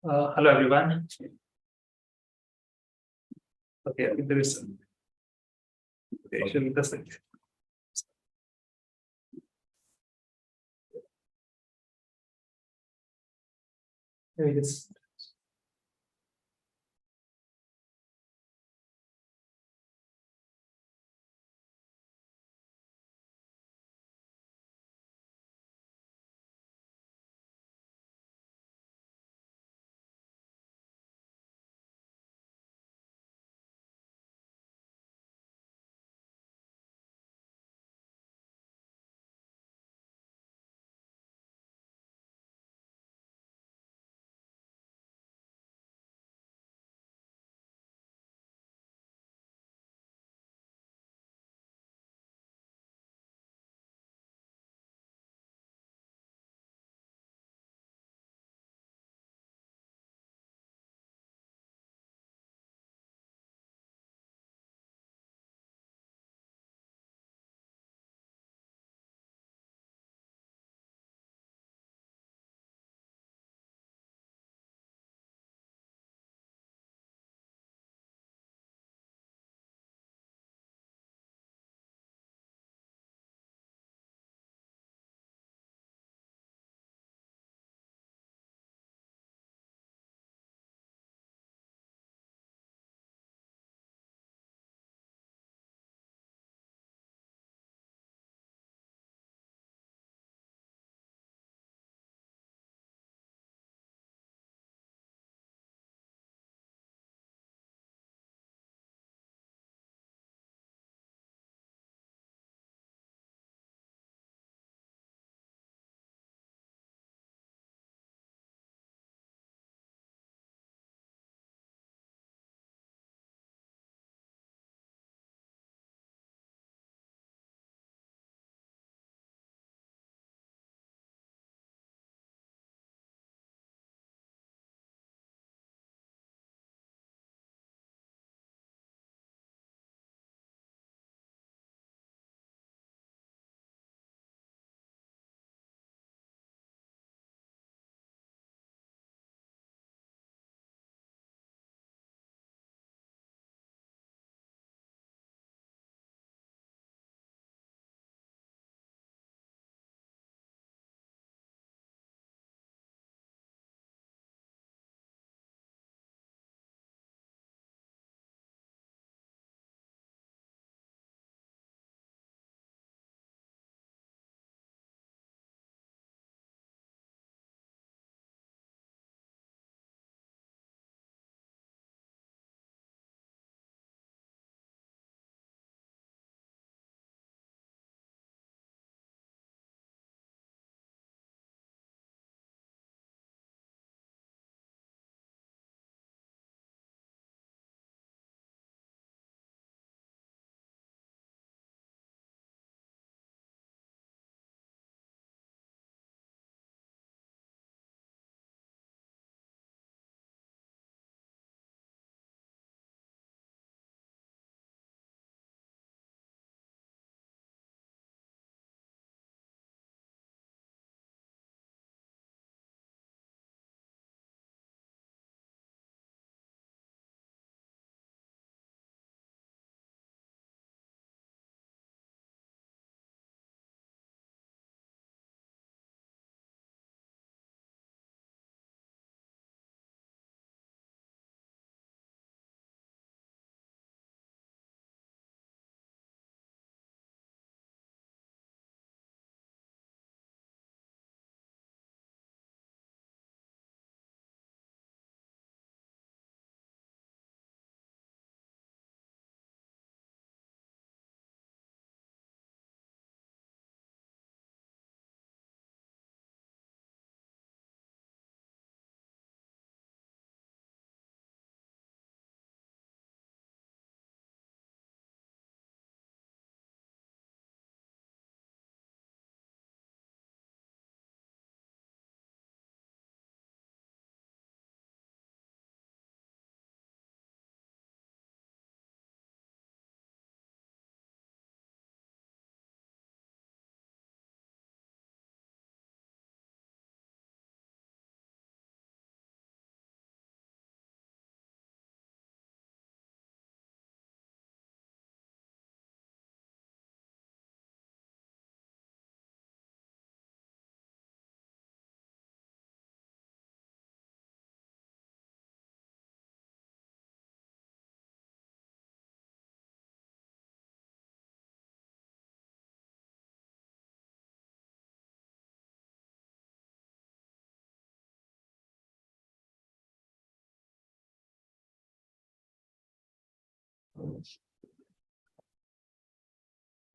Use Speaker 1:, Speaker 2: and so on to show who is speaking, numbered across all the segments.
Speaker 1: Hello everyone. Okay, there is shall we just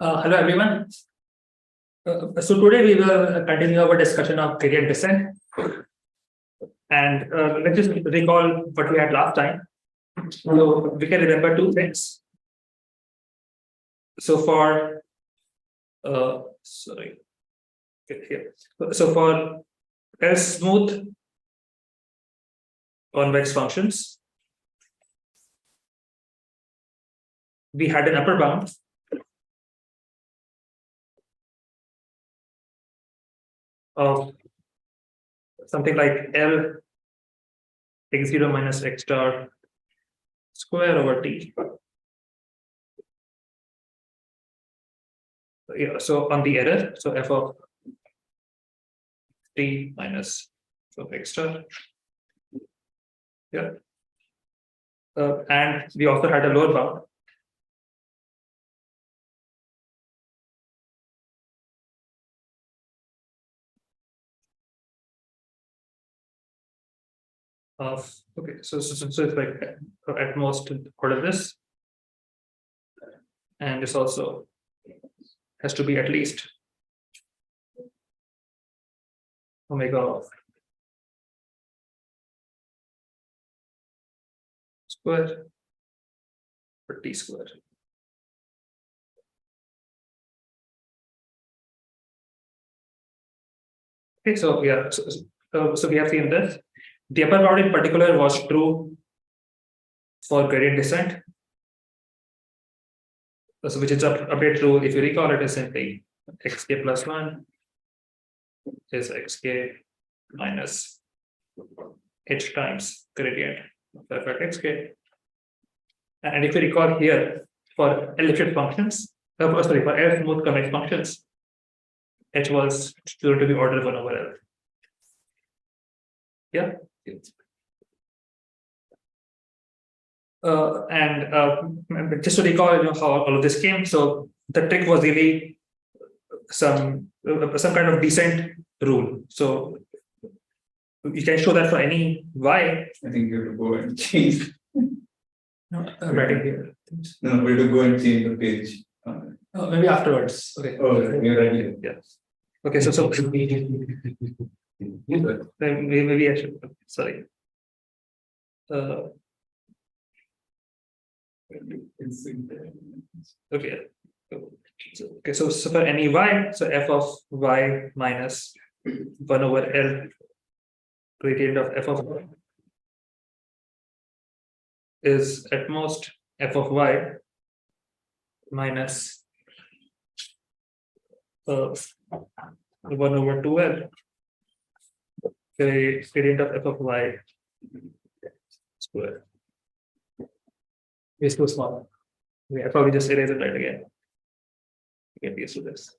Speaker 1: Hello everyone. So today we will continue our discussion of gradient descent, and let's just recall what we had last time. So we can remember two things. So for here. So for L smooth convex functions, we had an upper bound of something like L x0 minus x star square over t. Yeah, so on the error, so f of t minus of x star. Yeah. And we also had a lower bound of so it's like at most order this, and this also has to be at least omega of square for t square. Okay, so yeah, so we have seen this. The upper bound in particular was true for gradient descent, so which is update rule. If you recall, it is simply xk plus 1 is xk minus h times gradient of f at xk. And if you recall here, for elliptic functions, for L smooth convex functions, h was going to be order 1 over L. Yeah. And just to recall, how all of this came. So the trick was really some kind of descent rule. So you can show that for any y.
Speaker 2: I think you have to go and change.
Speaker 1: No, I'm writing here.
Speaker 2: No, we have to go and change the page.
Speaker 1: Maybe afterwards. Okay.
Speaker 2: Oh, you're right.
Speaker 1: Yeah. Okay. So maybe I should. Sorry. Okay. So for any y, so f of y minus 1 over L gradient of f of y is at most f of y minus 1 over 2L gradient of f of y square. Is too small. I probably just erase it right again. Get used to this.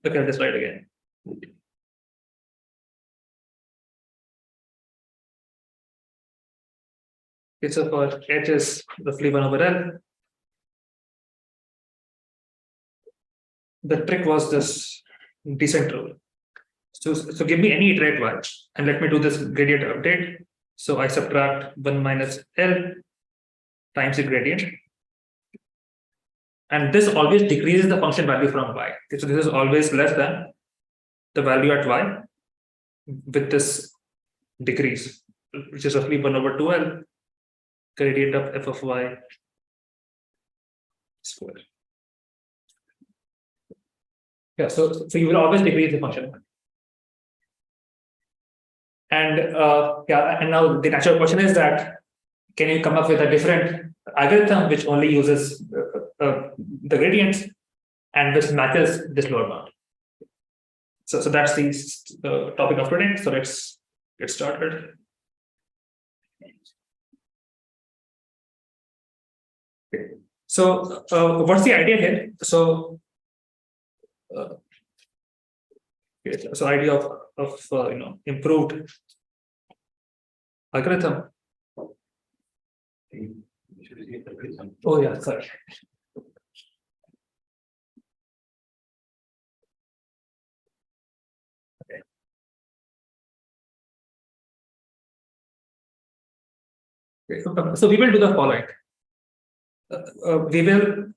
Speaker 1: Okay, I'll just write again. Okay, so for h is roughly 1 over L. The trick was this descent rule. So give me any iterate y and let me do this gradient update. So I subtract 1 minus L times the gradient. And this always decreases the function value from y. Okay, so this is always less than the value at y with this decrease, which is roughly 1 over 2L gradient of f of y square. Yeah, so you will always decrease the function. And and now the natural question is that can you come up with a different algorithm which only uses the gradients and which matches this lower bound? So that's the topic of today. So let's get started. Okay. So what's the idea here? So idea of improved algorithm. Oh yeah, sorry. Okay. So we will do the following. we will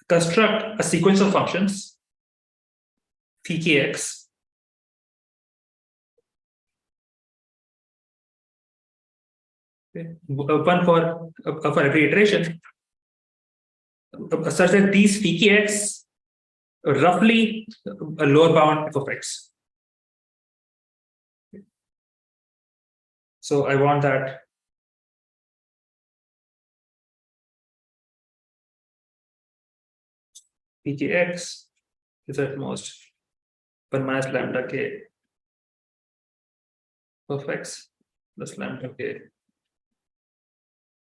Speaker 1: construct a sequence of functions phi kx one for every iteration, such that these phi kx roughly a lower bound f of x. So I want that phi kx is at most 1 minus lambda k of x plus lambda k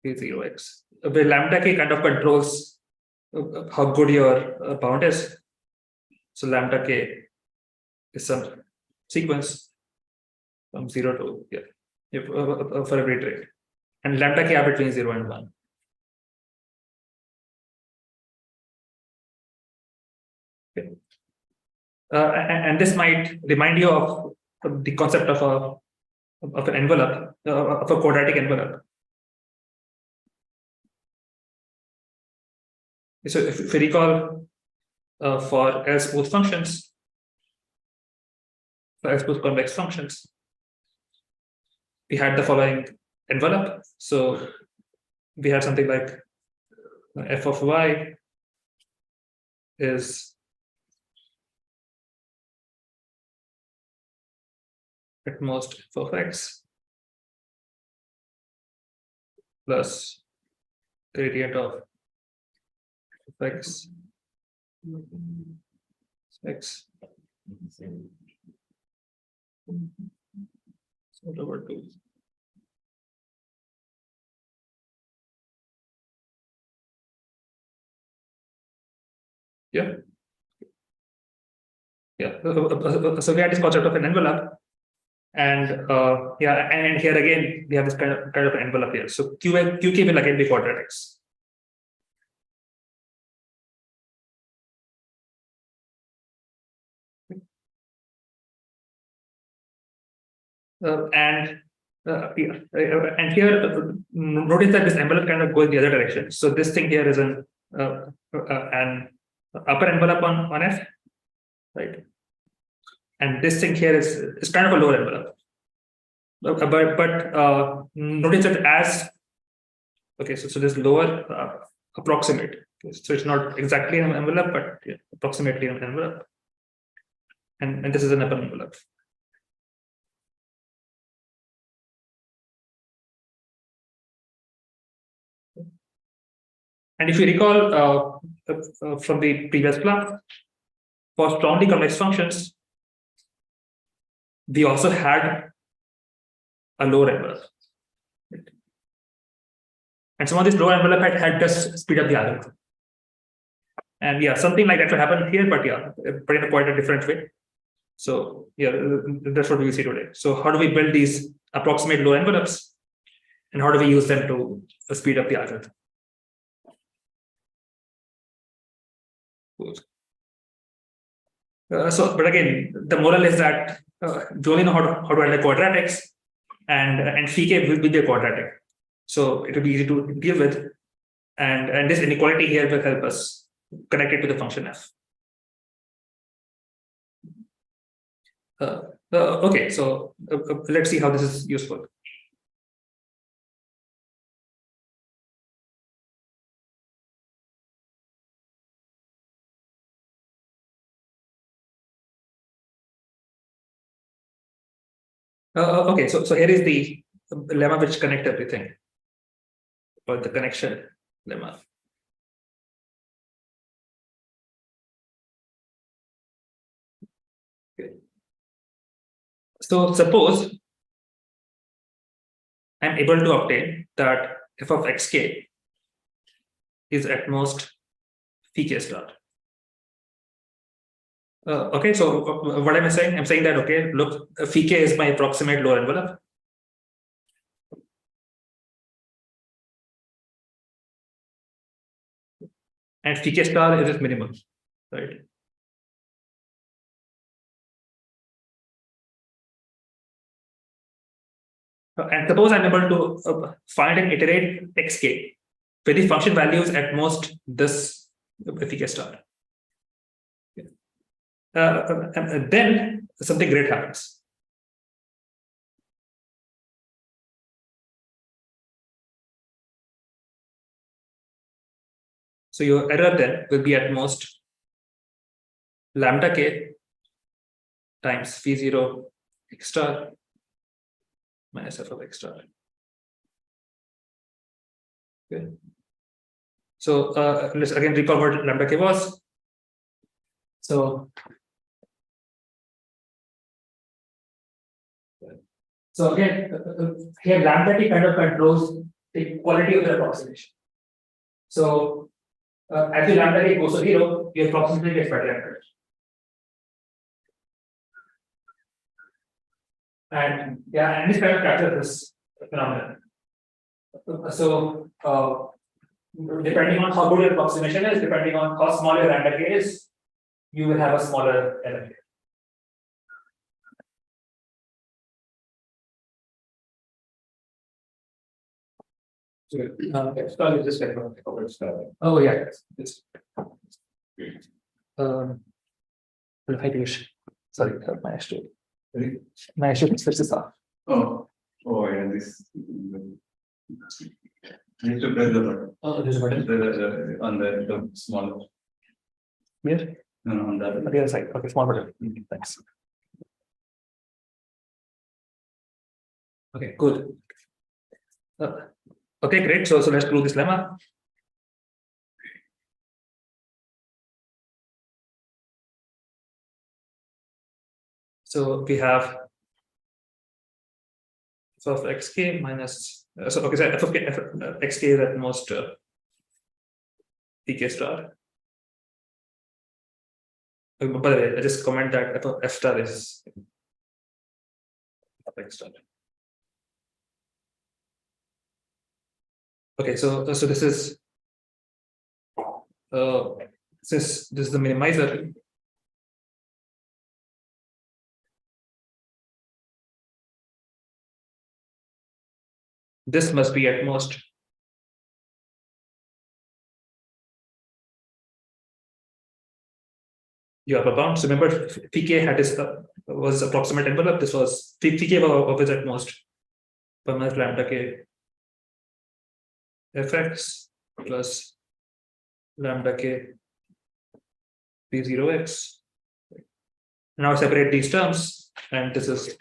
Speaker 1: p0x, where lambda k kind of controls how good your bound is. So lambda k is some sequence from 0 to for every iterate, and lambda k are between 0 and 1. Okay. And this might remind you of the concept of an envelope, of a quadratic envelope. So if you recall, for L smooth functions, for L smooth convex functions, we had the following envelope. So we had something like f of y is at most f of x plus gradient of x x so over 2. Yeah. So we had this concept of an envelope, and and here again we have this kind of an envelope here. So qk will again be quadratics. And here notice that this envelope kind of goes the other direction. So this thing here is an upper envelope on f, right? And this thing here is kind of a lower envelope. But notice that as so this lower approximate. So it's not exactly an envelope, but approximately an envelope. And this is an upper envelope. And if you recall from the previous class, for strongly convex functions, we also had a lower envelope. And some of this lower envelope had helped us speed up the algorithm. And something like that will happen here, but in quite a different way. So that's what we see today. So how do we build these approximate low envelopes, and how do we use them to speed up the algorithm? But again, the moral is that we only know how to handle quadratics, and phi k will be a quadratic, so it will be easy to deal with, and this inequality here will help us connect it to the function f. Okay, so let's see how this is useful. Okay, so here is the lemma which connects everything, or the connection lemma. Okay. So suppose I'm able to obtain that f of xk is at most phi k star. Okay, so what am I saying? I'm saying that, okay, look, phi k is my approximate lower envelope. And phi k star is its minimum, right? And suppose I'm able to find and iterate xk where the function value is at most this pk star. Then something great happens. So your error then will be at most lambda k times v0 x star minus f of x star. Okay. So let's again recall what lambda k was. So again, here lambda t kind of controls the quality of the approximation. So as your lambda k goes to 0, your approximation gets better and better. And yeah, and this kind of captures this phenomenon. So depending on how good your approximation is, depending on how small your lambda k is, you will have a smaller error. Oh yeah, yes. Hi Piyush. Sorry, my issue is switch this off.
Speaker 2: Oh, yeah, this. I need to press the button.
Speaker 1: Oh, there's a button.
Speaker 2: On the smaller.
Speaker 1: Here?
Speaker 2: No, on that.
Speaker 1: On the other side. Okay, small button. Thanks. Okay, good. Okay, great. So let's prove this lemma. So we have f of xk minus so okay, so f of xk is at most pk star. By the way, I just comment that f of f star is x star. Okay, so this is since this is the minimizer. This must be at most your upper bound. So remember, pk had this was approximate envelope. This was pk was at most per minus lambda k fx plus lambda k p0x. Now separate these terms, and this is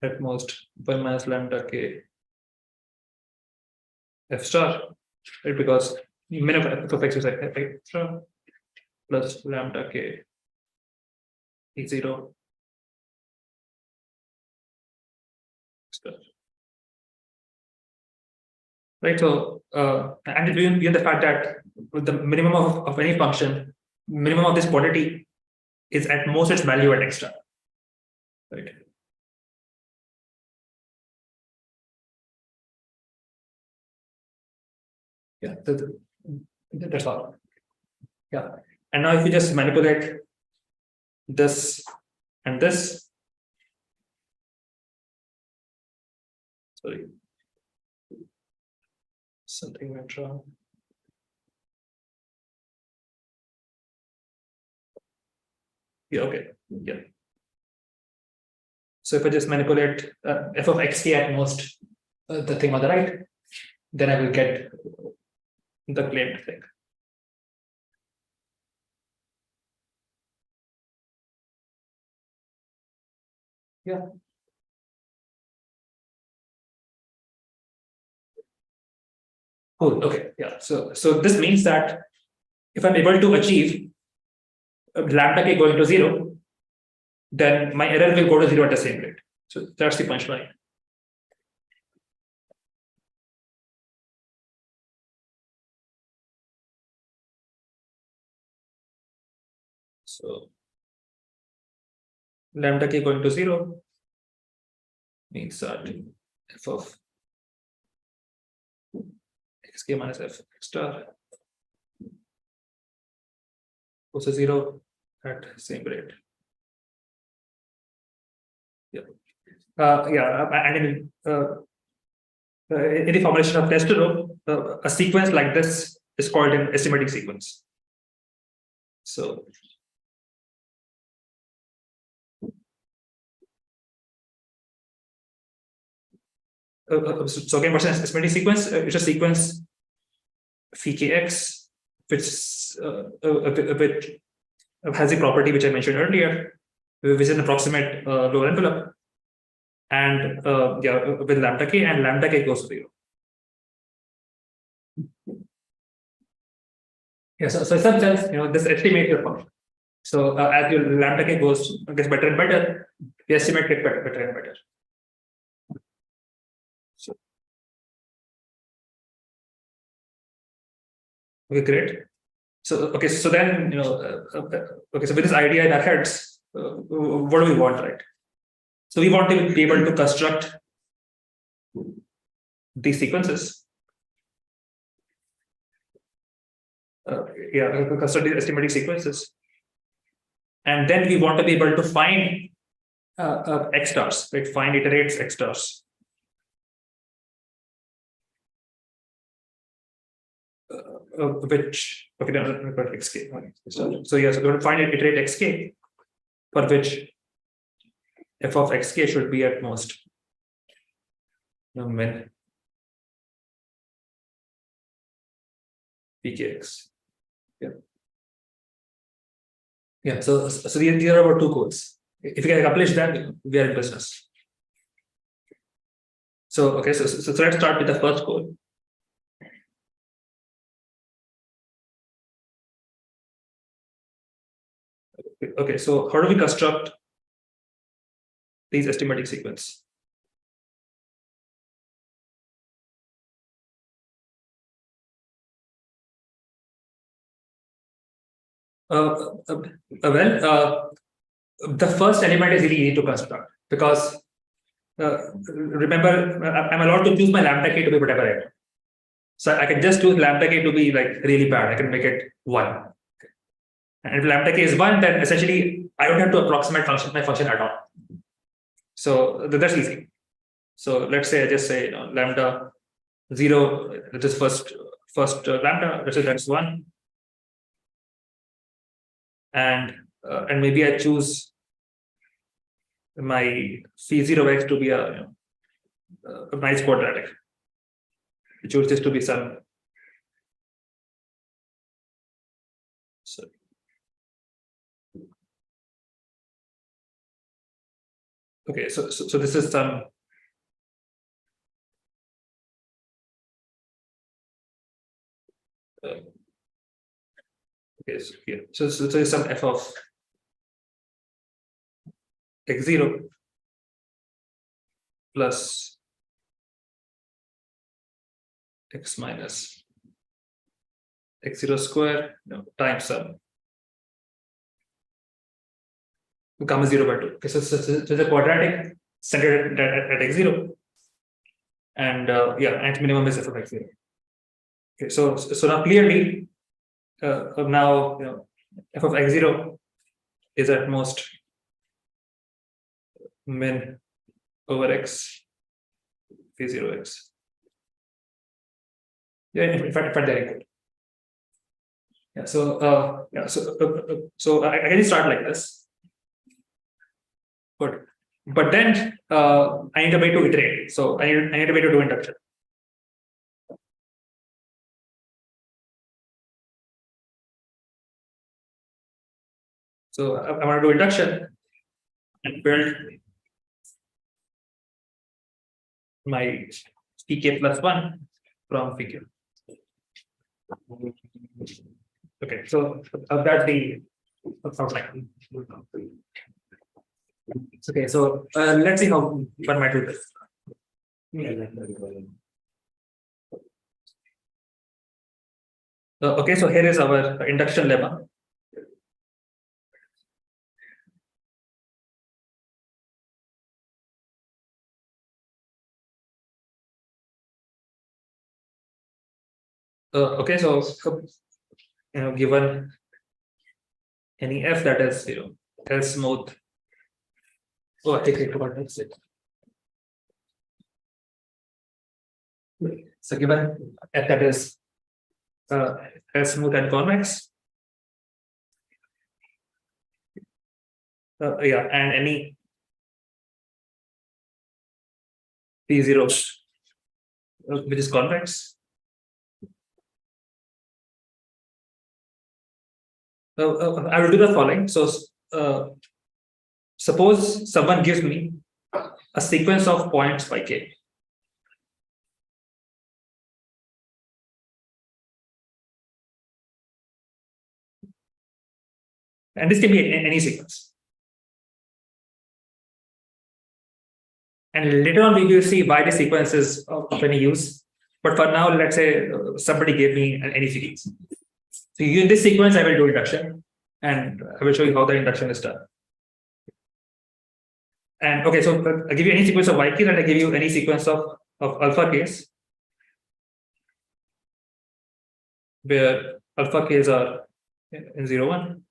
Speaker 1: at most 1 minus lambda k f star, right? Because minimum f of x is f star plus lambda k p0 star. Right, so and given the fact that the minimum of any function, minimum of this quantity is at most its value at x star, right? Yeah, that's all. Yeah, and now if you just manipulate this and this, sorry, something went wrong. Yeah, okay, yeah. So if I just manipulate f of xk at most, the thing on the right, then I will get the claimed thing. Yeah. Cool. Okay. Yeah. So this means that if I'm able to achieve lambda k going to 0, then my error will go to 0 at the same rate. So that's the punchline. So lambda k going to 0 means that f of xk minus f star goes to 0 at same rate. Yeah. Yeah, and in the formulation of test row, a sequence like this is called an estimating sequence. So so again, what's an estimating sequence? It's a sequence phi kx, which has the property which I mentioned earlier, which is an approximate lower envelope, and with lambda k, and lambda k goes to 0. Yeah, so in some sense, this estimates your function. So as your lambda k gets better and better, the estimate gets better and better. So, okay, great. So okay, so then okay, so with this idea in our heads, what do we want, right? So we want to be able to construct these sequences. Construct these estimating sequences, and then we want to be able to find x stars, right? Find iterates x stars. Which okay, no, xk. So yes, we're going to find an iterate xk for which f of xk should be at most min pkx. Yeah. So these are our two goals. If you can accomplish that, we are in business. So okay, so let's start with the first goal. Okay, so how do we construct these estimating sequence? The first element is really easy to construct because remember, I'm allowed to choose my lambda k to be whatever I want. So I can just choose lambda k to be like really bad. I can make it 1. And if lambda k is 1, then essentially I don't have to approximate my function at all. So that's easy. So let's say I just say lambda 0, which is first lambda, let's say that's 1. And maybe I choose my phi 0x to be a nice quadratic. I choose this to be some. Okay, so this is some. Okay, so here, so is some f of x0 plus x minus x0 square times some gamma 0/2. Okay, so the quadratic centered at x0, and and minimum is f of x0. Okay, so now clearly now f of x0 is at most min over x phi 0x. Yeah, in fact they're equal. Yeah, so I can start like this. But then I need a way to iterate. So I need a way to do induction. So I want to do induction and build my pk plus 1 from pk. Okay, so that's the outline. Okay, so let's see how one might do this. Okay, so here is our induction lemma. Okay, so given any f that is L smooth. Oh, I think I forgot that's it. So given f that is smooth and convex, yeah, and any P0 which is convex. I will do the following. So suppose someone gives me a sequence of points by k. And this can be any sequence. And later on, we will see why the sequence is of any use. But for now, let's say somebody gave me any sequence. So in this sequence, I will do induction, and I will show you how the induction is done. And okay, so I give you any sequence of y keys, and I give you any sequence of alpha keys, where alpha keys are in 0, 1.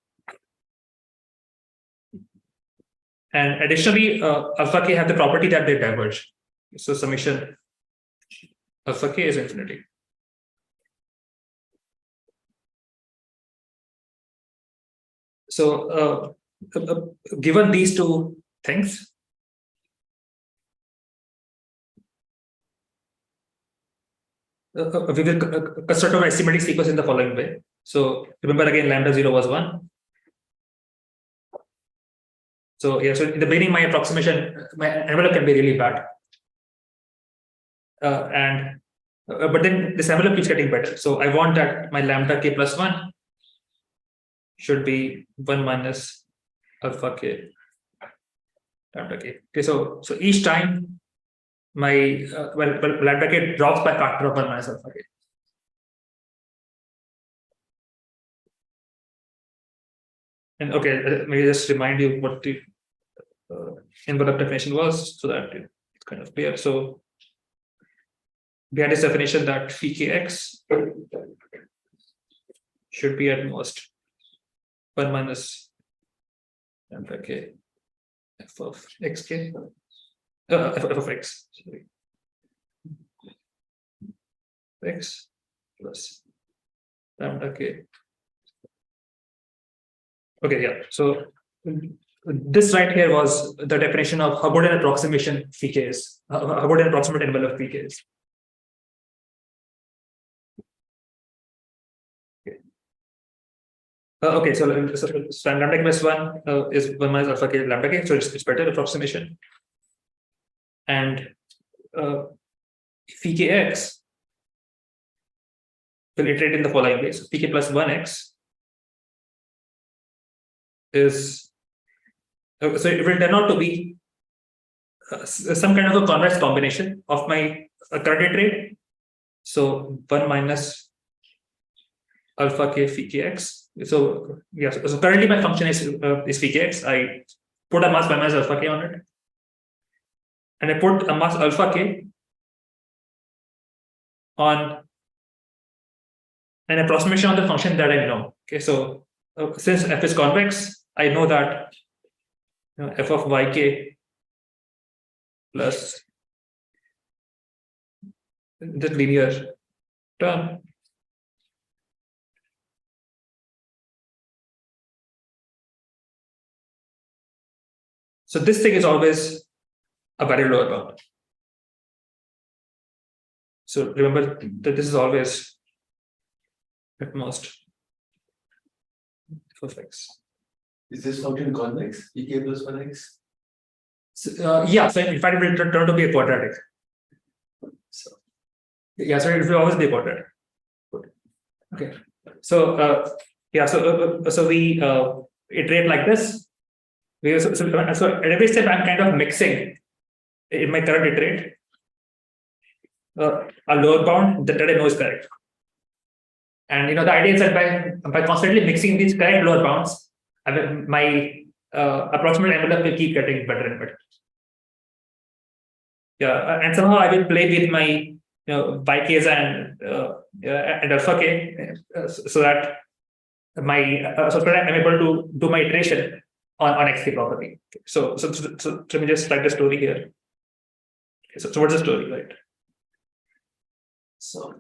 Speaker 1: And additionally, alpha k have the property that they diverge. So summation alpha k is infinity. So given these two things, we will construct our estimating sequence in the following way. So remember again, lambda 0 was 1. So yeah, so in the beginning, my approximation, my envelope can be really bad. But then this envelope keeps getting better. So I want that my lambda k plus 1 should be 1 minus alpha k lambda k. Okay, so each time my lambda k drops by factor of 1 minus alpha k. And okay, maybe just remind you what the envelope definition was, so that it's kind of clear. So we had this definition that phi kx should be at most 1 minus lambda k f of xk, f of x, sorry, x plus lambda k. Okay, yeah. So this right here was the definition of how good an approximation phi k is, how good an approximate envelope phi k is. Okay, so lambda k plus 1 is 1 minus alpha k lambda k, so it's better approximation. And phi kx will iterate in the following way. So phi k plus 1x is, so it will turn out to be some kind of a convex combination of my current iterate. So 1 minus alpha k phi kx. So yes, so currently my function is phi kx. I put a mass 1 minus alpha k on it, and I put a mass alpha k on an approximation of the function that I know. Okay, so since f is convex, I know that f of yk plus the linear term so this thing is always a very lower bound. So remember that this is always at most f of x.
Speaker 2: Is this function convex? Ek plus 1x?
Speaker 1: So, yeah, so in fact it will turn to be a quadratic. So yeah, so it will always be a quadratic. Okay, so yeah, so we iterate like this. So at every step I'm kind of mixing in my current iterate a lower bound that I know is correct. And the idea is that by constantly mixing these correct lower bounds, my approximate envelope will keep getting better and better. Yeah, and somehow I will play with my YKs and alpha k, so that I'm able to do my iteration on xk property. So let me just write the story here. Okay, so what's the story, right? So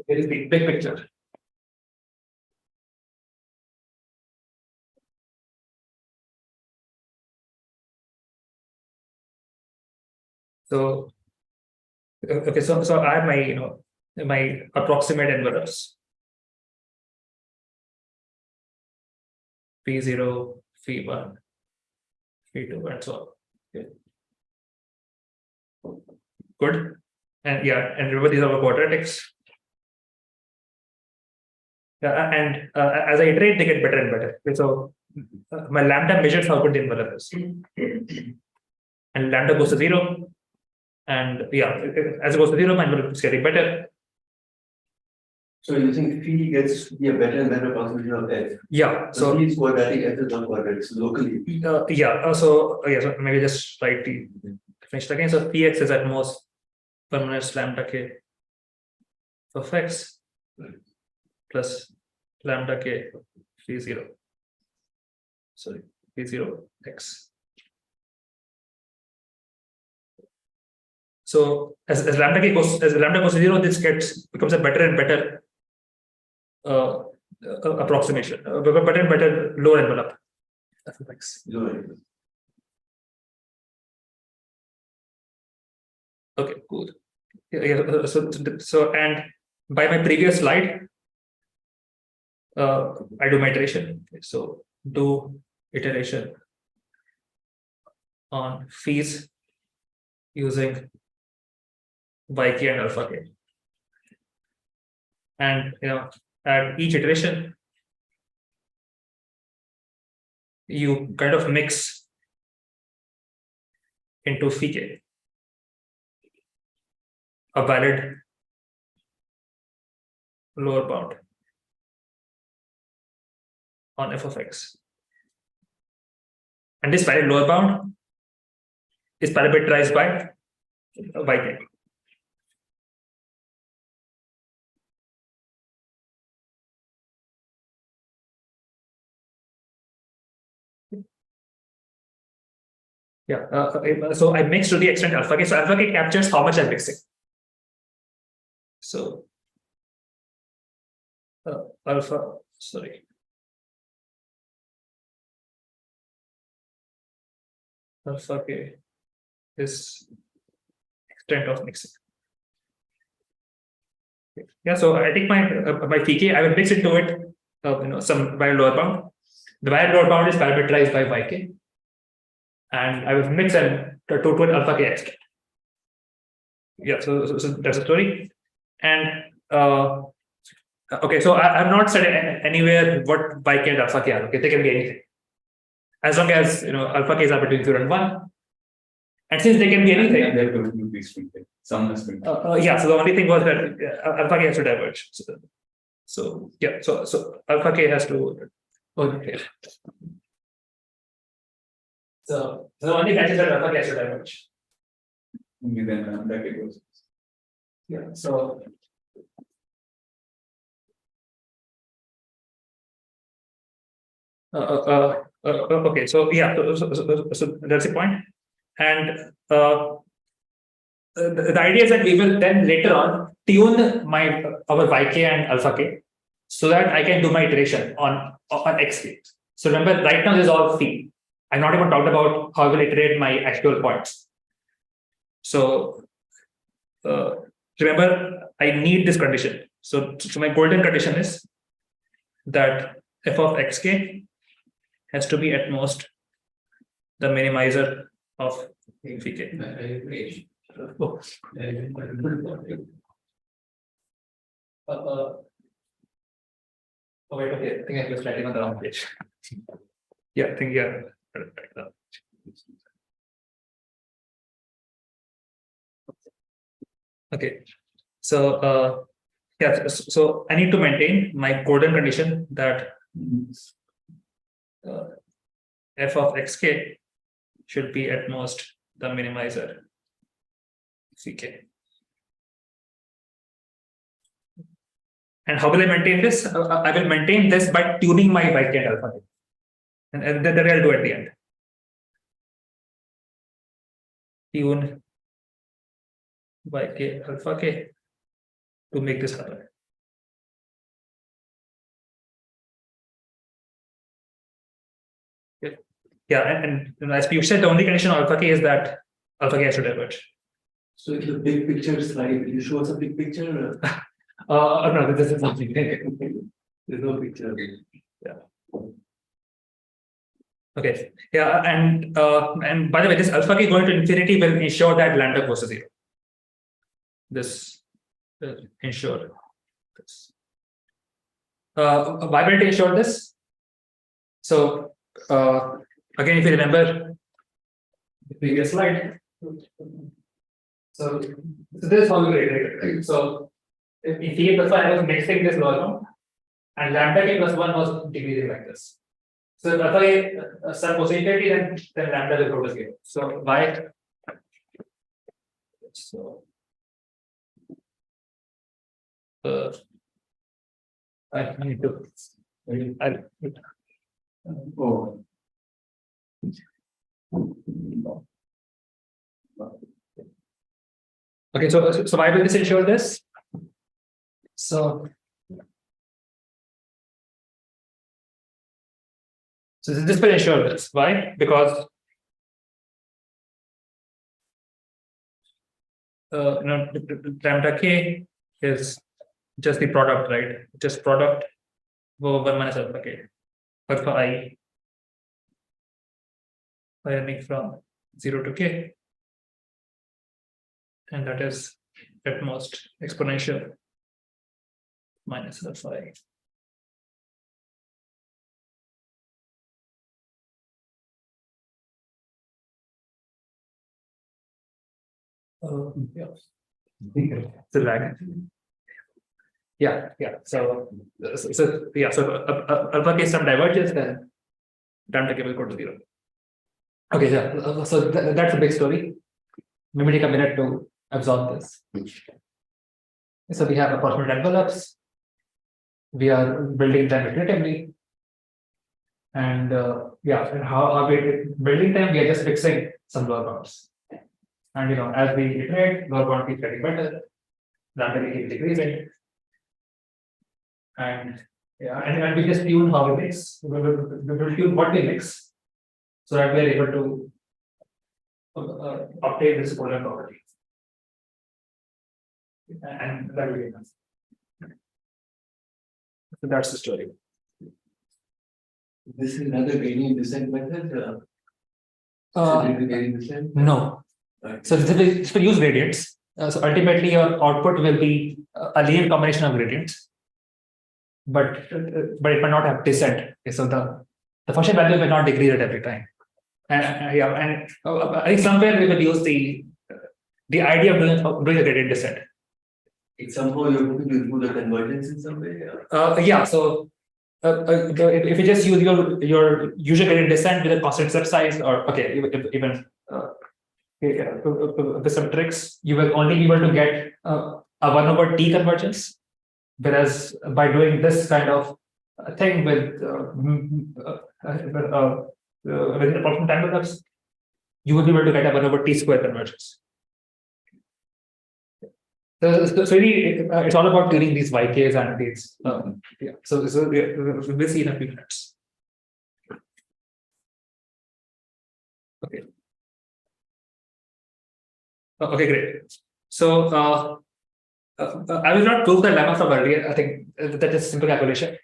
Speaker 1: here is the big picture. So okay, so I have my my approximate envelopes. P0, P1, P2, and so on. Okay. Good. And yeah, and remember these are quadratics. Yeah, and as I iterate, they get better and better. Okay, so my lambda measures how good the envelope is. And lambda goes to 0. And yeah, as it goes to 0, my envelope is getting better.
Speaker 2: So you think phi gets to be a better and better approximation of f?
Speaker 1: Yeah.
Speaker 2: So phi is quadratic, f is not quadratic. So locally.
Speaker 1: Yeah. So maybe just write the definition again. So px is at most permanent lambda k of x plus lambda k phi 0. Sorry, phi 0 x. So as lambda goes to 0, this becomes a better and better approximation, better and better lower envelope. Okay, cool. Yeah, so and by my previous slide, I do my iteration. Okay, so do iteration on fees using yk and alpha k, and at each iteration you kind of mix into phi k a valid lower bound on f of x, and this valid lower bound is parameterized by yk. Yeah, so I mix to the extent alpha k. So alpha k captures how much I'm mixing. So alpha k is extent of mixing. Yeah, so I take my phi k, I will mix into it some valid lower bound. The valid lower bound is parameterized by yk, and I will mix and to an alpha k extent. Yeah, so that's the story. And okay, so I've not said anywhere what yk and alpha k are. Okay, they can be anything, as long as alpha k's are between 0 and 1. And since they can be anything,
Speaker 2: And they're going to be restricted. Some has been.
Speaker 1: yeah. So the only thing was that alpha k has to diverge. So yeah. So alpha k has to. Okay. So the only catch is that alpha k has to diverge.
Speaker 2: Only then lambda k goes.
Speaker 1: Yeah. So. Okay. So yeah. So that's the point. And the idea is that we will then later on tune our yk and alpha k so that I can do my iteration on xk. So remember, right now this is all phi. I'm not even talked about how I will iterate my actual points. So remember, I need this condition. So my golden condition is that f of xk has to be at most the minimizer of phi k. Oh. Oh, wait, okay. I think I was writing on the wrong page. Yeah, I think okay. So yeah, so I need to maintain my golden condition that f of xk should be at most the minimizer ck. And how will I maintain this? I will maintain this by tuning my yk and alpha k. And that I'll do at the end. Tune yk alpha k to make this happen. Yeah, and as you said, the only condition of alpha k is that alpha k has to diverge.
Speaker 2: So if the big picture slide, will you show us a big picture?
Speaker 1: No, this is something.
Speaker 2: There's no picture.
Speaker 1: Okay. Yeah, and by the way, this alpha k going to infinity will ensure that lambda goes to 0. This ensure this. Why will it ensure this? So again, if you remember the previous slide, so this is how we rate it, right? So if k plus 1 was mixing this logarithm, and lambda k plus 1 was decreasing like this. So if alpha k sub goes to infinity, then lambda will go to 0. So why? So I need to.
Speaker 2: Oh.
Speaker 1: Okay, so why will this ensure this? So this will ensure this. Why? Because lambda k is just the product, right? Just product over 1 minus alpha k. Alpha I running from 0 to k, and that is at most exponential minus alpha I. Yeah. It's a lag. Yeah. So alpha k some diverges, then lambda k will go to 0. Okay, yeah. So that's a big story. Maybe take a minute to absorb this. So we have approximate envelopes. We are building them iteratively. And and how are we building them? We are just fixing some lower bounds. And as we iterate, lower bound keeps getting better, lambda keeps decreasing. And and we just tune how we mix. We will tune what we mix, so that we are able to obtain this polar property. And that will be enough. So that's the story.
Speaker 2: This is another gradient descent method. Gradient descent?
Speaker 1: No.
Speaker 2: Right.
Speaker 1: So this will use gradients. So ultimately, your output will be a linear combination of gradients, but it might not have descent. Okay, so the function value will not decrease at every time. And I think somewhere we will use the idea of doing a gradient descent.
Speaker 2: Somehow you're going to do the convergence in some way.
Speaker 1: Yeah. So if you just use your usual gradient descent with a constant step size, or even with some tricks, you will only be able to get a 1 over t convergence. Whereas by doing this kind of thing with the approximate envelopes, you will be able to get a 1 over t square convergence. So really, it's all about tuning these YKs and these. So we'll see in a few minutes. Okay. Okay, great. So I will not prove the lemma from earlier. I think that is simple calculation.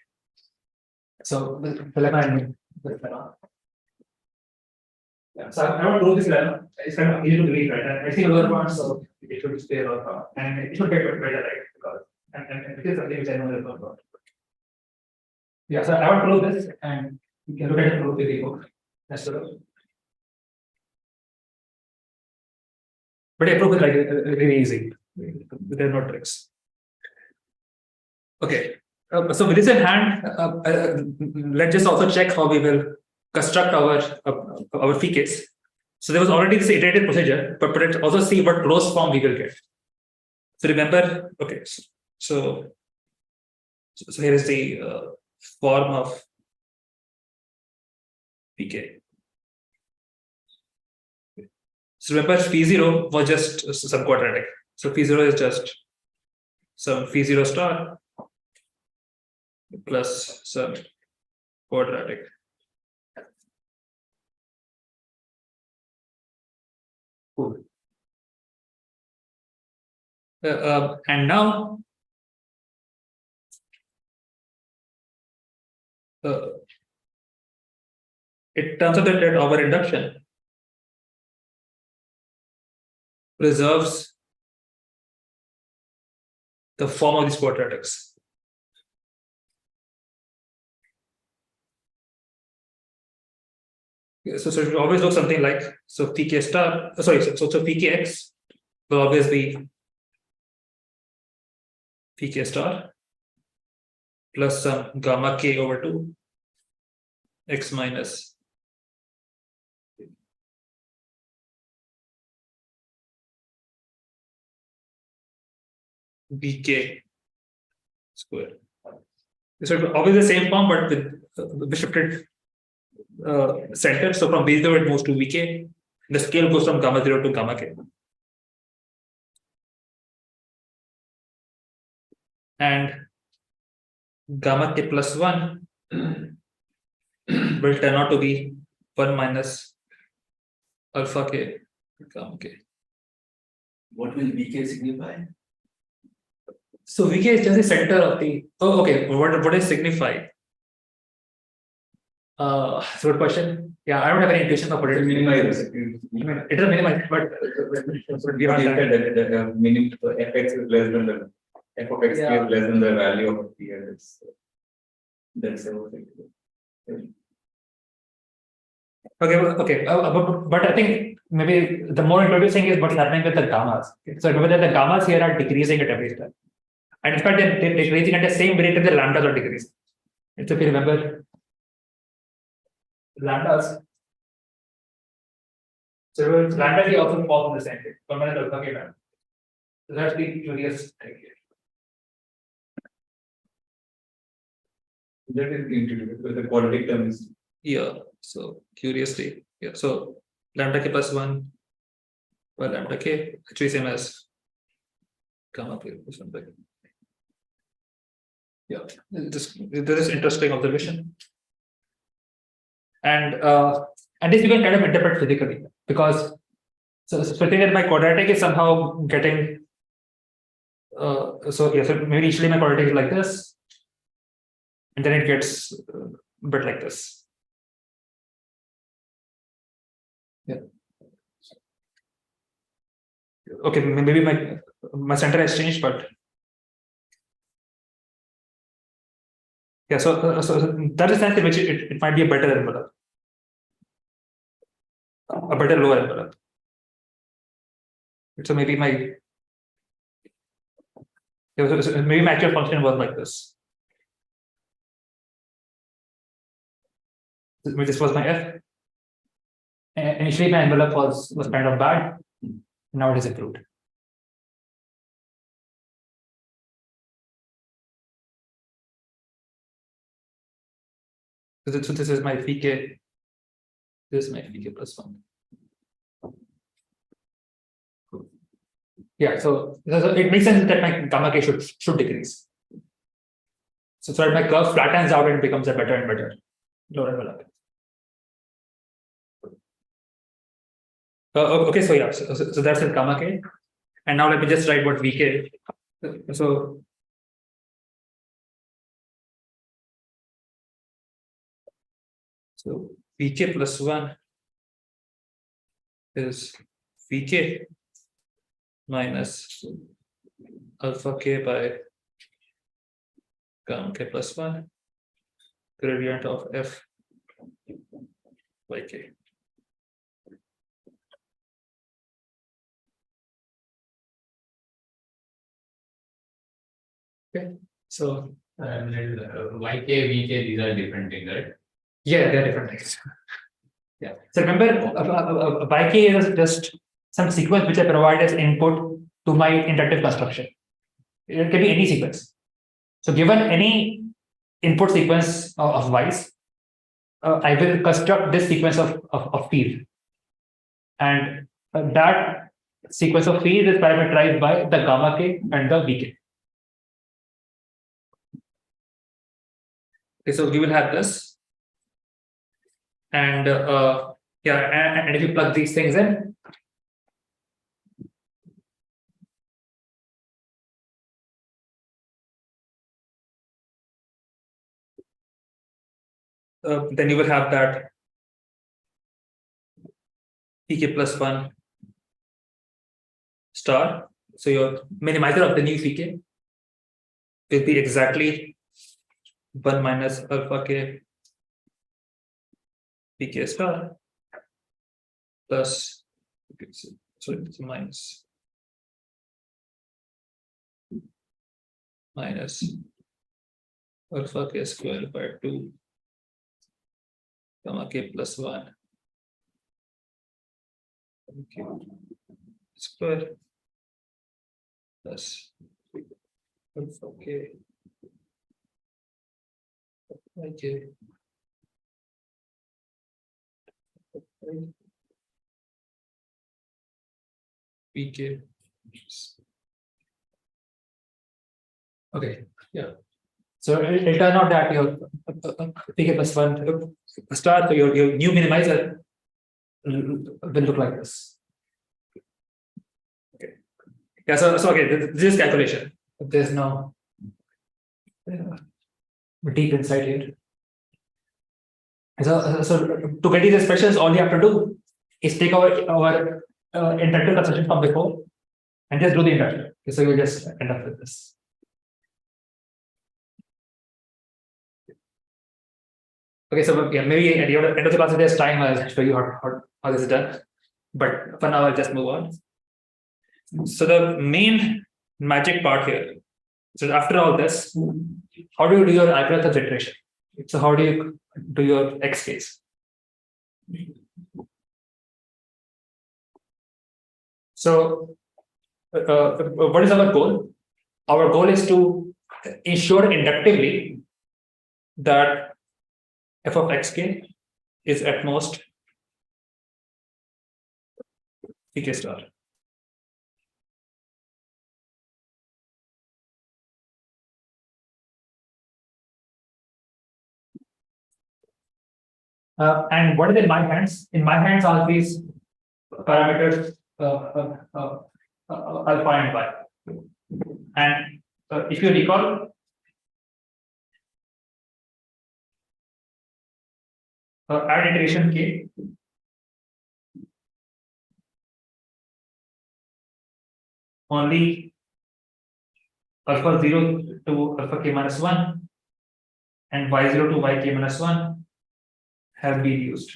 Speaker 1: So the lemma and the lemma. Yeah, so I won't prove this lemma. It's kind of easy to believe, right? And I see other ones, so it should stay or and it should get better, right? Because and it is something which I know about. Yeah, so I won't prove this, and you can look at the proof with the book. That's the. But I prove it like really easy. There are no tricks. Okay. So with this in hand, let's just also check how we will construct our phi case. So there was already this iterated procedure, but let's also see what closed form we will get. So remember, okay. So here is the form of pk. So remember, phi0 was just some quadratic. So phi0 is just some phi0 star plus some quadratic. Cool. And now it turns out that our induction preserves the form of these quadratics. So it will always look something like, so pk star, so pkx will always be pk star plus some gamma k over 2 x minus bk square. So it will always the same form, but with shifted center. So from b0 it moves to vk. The scale goes from gamma 0 to gamma k. And gamma k plus 1 will turn out to be 1 minus alpha k gamma k.
Speaker 2: What will VK signify?
Speaker 1: So VK is just the center of the. Oh, okay. What does signify? So good question. Yeah, I don't have any intuition of what it
Speaker 2: Minimize.
Speaker 1: It is a minimize, but we
Speaker 2: You
Speaker 1: have
Speaker 2: said
Speaker 1: time.
Speaker 2: that fx is less than the f of x
Speaker 1: Yeah.
Speaker 2: is less than the value of p. That's everything.
Speaker 1: Okay. But I think maybe the more introducing is what's happening with the gammas. So remember that the gammas here are decreasing at every step. And in fact, they're decreasing at the same rate that the lambdas are decreasing. So if you remember, lambdas. So lambda k also falls in the same way. Permanent alpha k lambda. So that's the curious thing here.
Speaker 2: That is intuitive because the quadratic term is.
Speaker 1: Yeah. So curiously, yeah. So lambda k plus 1, well, lambda k actually same as gamma k or something. Yeah, this is interesting observation. And this you can kind of interpret physically because so think that my quadratic is somehow getting so maybe initially my quadratic is like this, and then it gets a bit like this. Yeah. Okay, maybe my center has changed, but yeah. So that is the sense in which it might be a better envelope, a better lower envelope. So maybe my actual function was like this. This was my f. And initially, my envelope was kind of bad. Now it is improved. So this is my pk. This is my pk plus 1. Yeah, so it makes sense that my gamma k should decrease. So that my curve flattens out and becomes a better and better lower envelope. Okay, so yeah, so that's in gamma k. And now let me just write what vk. So vk plus 1 is vk minus alpha k by gamma k plus 1 gradient of f by k. Okay, so
Speaker 3: YK, VK, these are different things, right?
Speaker 1: yeah, they're different things. Yeah. So remember, YK is just some sequence which I provide as input to my inductive construction. It can be any sequence. So given any input sequence of y's, I will construct this sequence of p's, and that sequence of fees is parameterized by the gamma k and the vk. Okay, so we will have this, and yeah, and if you plug these things in, then you will have that pk plus 1 star. So your minimizer of the new pk will be exactly 1 minus alpha k pk star plus, so it's minus alpha k square by 2 gamma k plus 1 k square plus alpha k okay. pk. Okay, yeah. So it'll turn out that your pk plus 1 star, so your new minimizer will look like this. Okay. Yeah, so okay, this is calculation. There's no deep insight here. So to get these expressions, all you have to do is take our integral conversion from before and just do the integral. Okay, so you just end up with this. Okay, so yeah, maybe at the end of the class, if there's time, I'll show you how this is done. But for now, I'll just move on. So the main magic part here. So after all this, how do you do your algorithm iteration? So how do you do your X case? So what is our goal? Our goal is to ensure inductively that f of xk is at most pk star. And what is in my hands? In my hands are these parameters alpha and y. And if you recall, at iteration k, only alpha 0 to alpha k minus 1 and y0 to yk minus 1 have been used.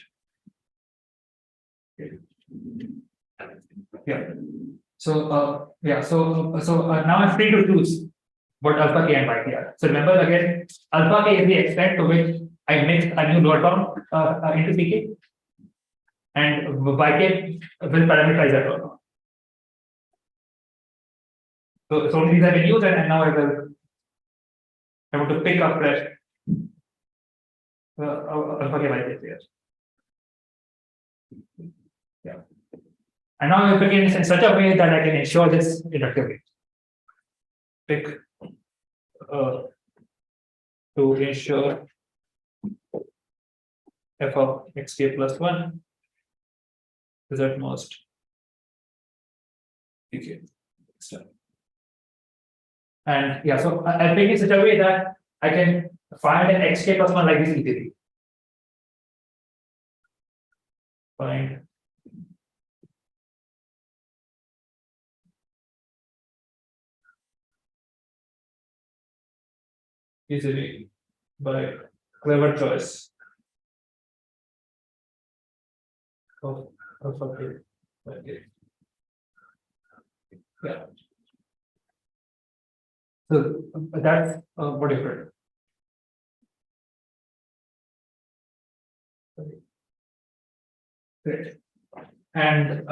Speaker 1: Yeah. So yeah. So now I'm free to choose what alpha k and yk are. So remember again, alpha k is the extent to which I mix a new lower bound into pk, and yk will parameterize that lower bound. So only these have been used, and now I want to pick up fresh alpha k yk here. Yeah. And now I'm picking this in such a way that I can ensure this inductively. Pick to ensure f of xk plus 1 is at most pk. And yeah, so I'll pick it in such a way that I can find an xk plus 1 like this easily. Find easily by clever choice of alpha k. Okay. Yeah. So that's what is it. Great. And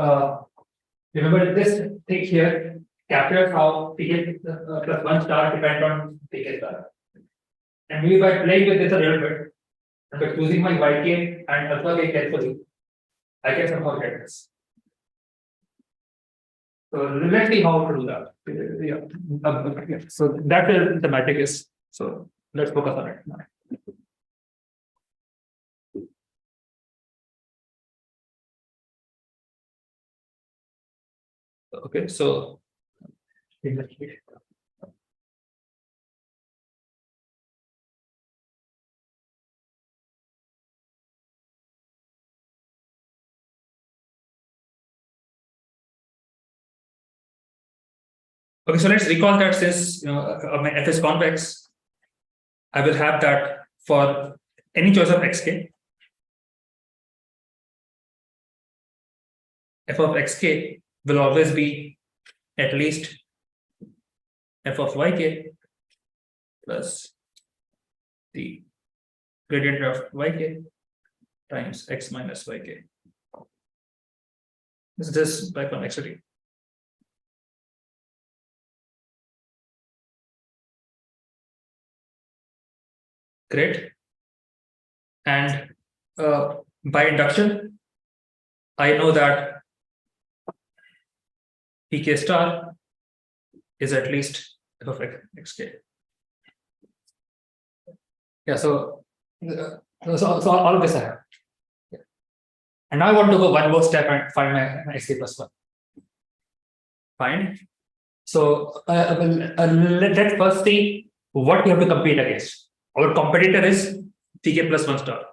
Speaker 1: remember this thing here captures how pk plus 1 star depend on pk star. And maybe by playing with this a little bit, and by choosing my yk and alpha k carefully, I can somehow get this. So let's see how to do that. Yeah. So that is the magic is. So let's focus on it now. Okay, so okay, so let's recall that since my f is convex, I will have that for any choice of xk, f of xk will always be at least f of yk plus the gradient of yk times x minus yk. This is just by convexity. Great. And by induction, I know that pk star is at least f of xk. Yeah, so all of this I have. Yeah. And now I want to go one more step and find my xk plus 1. Fine. So let's first see what we have to compete against. Our competitor is pk plus 1 star.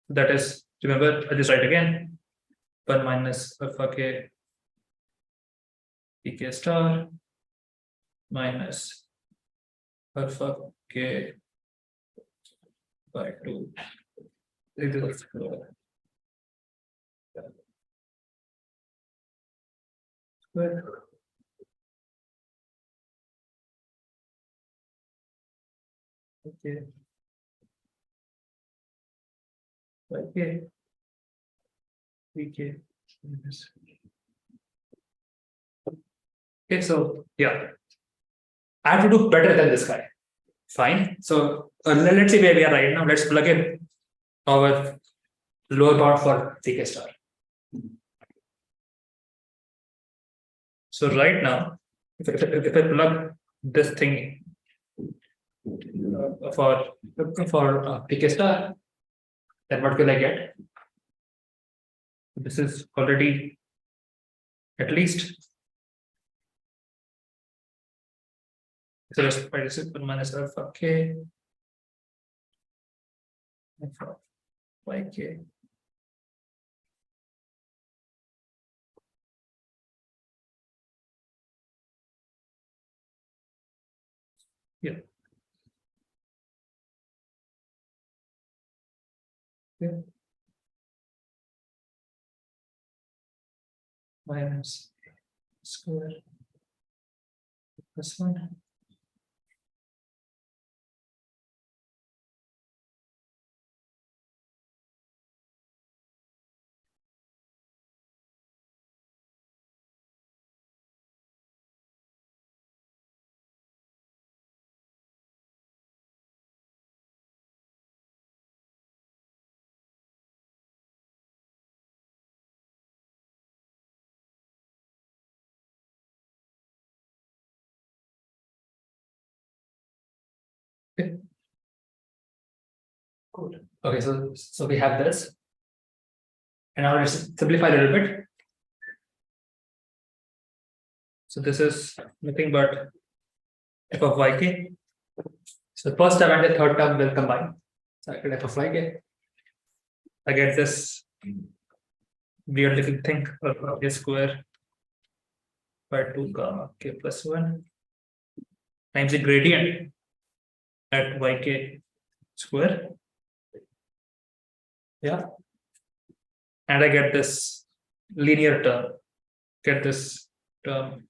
Speaker 1: That is, remember, I just write again 1 minus alpha k pk star minus alpha k by 2. It is square. Okay. Okay. Okay. Okay, so yeah, I have to do better than this guy. Fine. So let's see where we are right now. Let's plug in our lower bound for pk star. So right now, if I plug this thing for pk star, then what will I get? This is already at least. So let's write this 1 minus alpha k alpha yk. Yeah. Yeah. Minus square plus 1. Okay. Good. Okay, so we have this. And now let's simplify a little bit. So this is nothing but f of yk. So the first term and the third term will combine. So I get f of yk. I get this weird little thing of a square by 2 gamma k plus 1 times the gradient at yk square. Yeah. And I get this linear term. Get this term.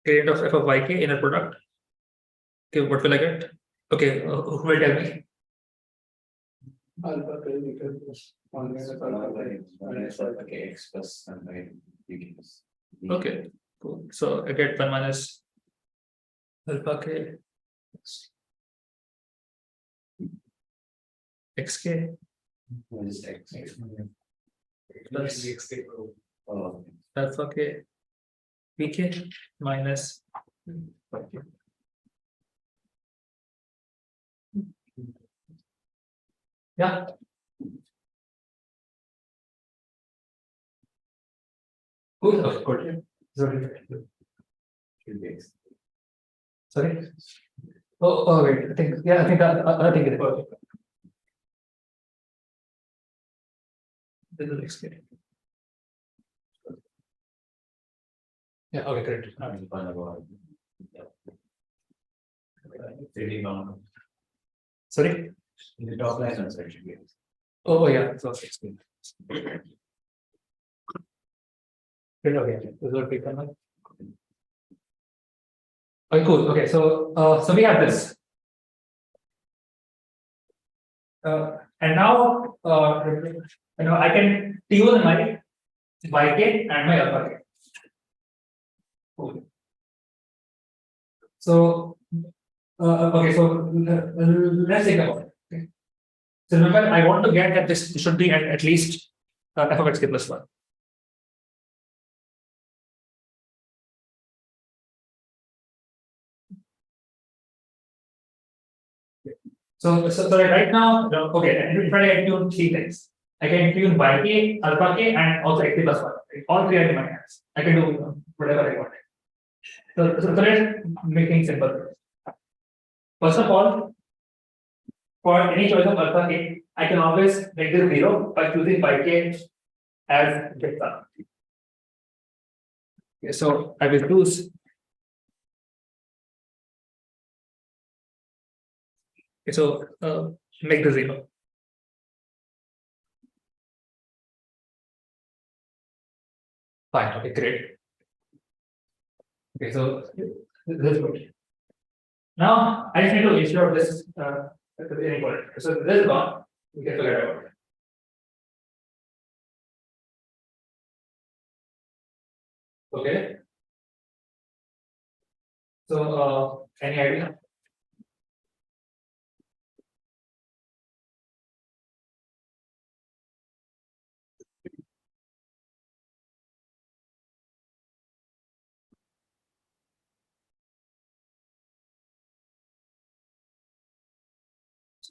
Speaker 1: Gradient of f of yk inner product. Okay, what will I get? Okay, who will tell me?
Speaker 2: Alpha k plus 1 minus alpha k minus alpha k x plus 1 by
Speaker 1: Okay, cool. So I get 1 minus alpha k xk
Speaker 2: What is X?
Speaker 1: plus
Speaker 2: Oh,
Speaker 1: alpha k pk minus yeah. Cool. Of course. Sorry.
Speaker 2: should be X.
Speaker 1: Sorry. Oh wait. I think I think it is perfect. This is xk. Yeah. Okay. Correct. Sorry.
Speaker 2: In the top line answer should be X.
Speaker 1: Oh yeah. So xk. Good. Okay. This will take one. Okay. Cool. Okay. So we have this. And now, I can tune my yk and my alpha k. Cool. So, okay, so let's think about it. Okay. So remember, I want to get that this should be at least f of xk plus 1. So right now, okay, if I can tune 3 things, I can tune yk, alpha k, and also xk plus 1. Right? All 3 are in my hands. I can do whatever I want. So let's make things simple. First of all, for any choice of alpha k, I can always make this 0 by choosing yk as beta. Okay, so I will choose. Okay, so make the 0. Fine. Okay, great. Okay, so this is good. Now I just need to ensure this inequality. So this is gone. We can figure it out. Okay. So any idea?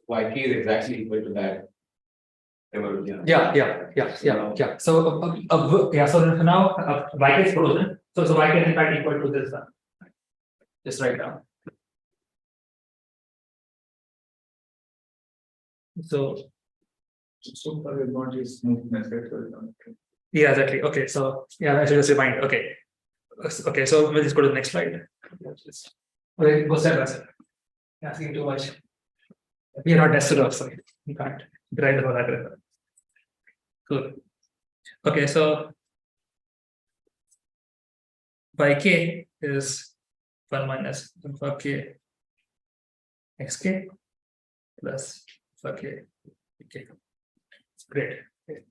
Speaker 2: YK is exactly equal to that.
Speaker 1: Yeah. So so now yk is frozen. So yk is in fact equal to this one. Just write down. So
Speaker 2: we want to smooth method.
Speaker 1: yeah, exactly. Okay, so yeah, I should just remind. Okay, okay. So we'll just go to the next slide. Okay, go step by step. Asking too much. We are not desperate, so you can't drive the whole algorithm. Cool. Okay, so yk is 1 minus alpha k xk plus alpha k pk. Great. Okay.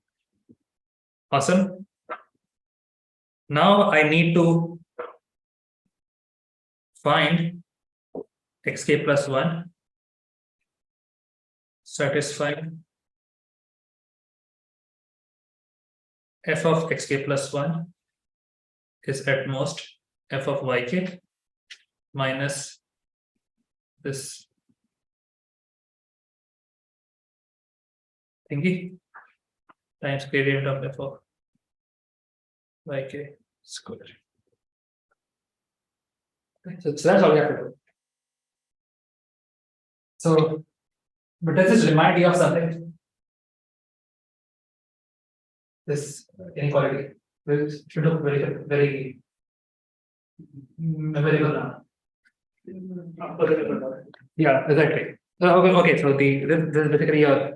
Speaker 1: Awesome. Now I need to find xk plus 1 satisfying f of xk plus 1 is at most f of yk minus this thingy times gradient of f of yk square. So that's all we have to do. So, but does this remind you of something? This inequality should look very memorable now. Yeah, exactly. Okay, so this is basically a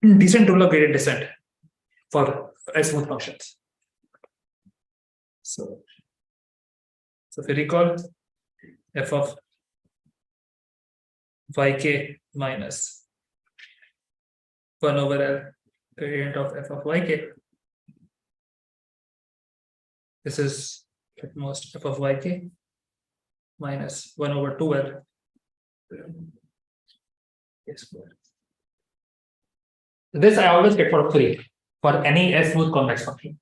Speaker 1: decent rule of gradient descent for smooth functions. So if you recall, f of yk minus 1 over L gradient of f of yk This is at most f of yk minus 1 over 2l. Yes. This I always get for free for any S smooth convex function.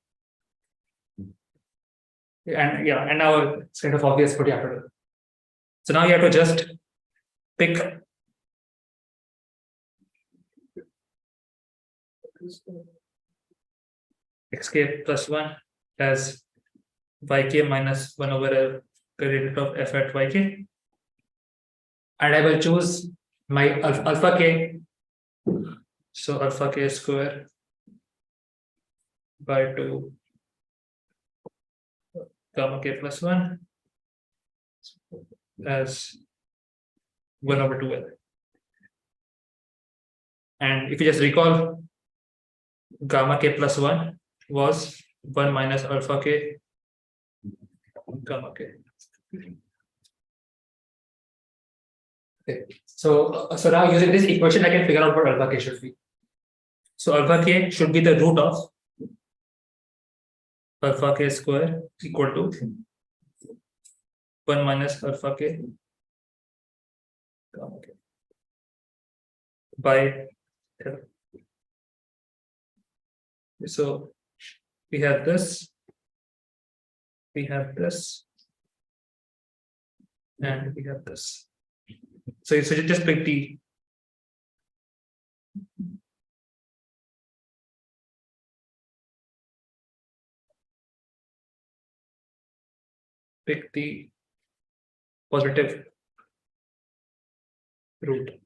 Speaker 1: And yeah, and now it's kind of obvious what you have to do. So now you have to just pick xk plus 1 as yk minus 1 over l gradient of f at yk. And I will choose my alpha k. So alpha k square by 2 gamma k plus 1 as 1 over 2l. And if you just recall, gamma k plus 1 was 1 minus alpha k gamma k. Okay, so now using this equation, I can figure out what alpha k should be. So alpha k should be the root of alpha k square equal to 1 minus alpha k gamma k by L. So we have this, and we have this. So you just pick the positive root.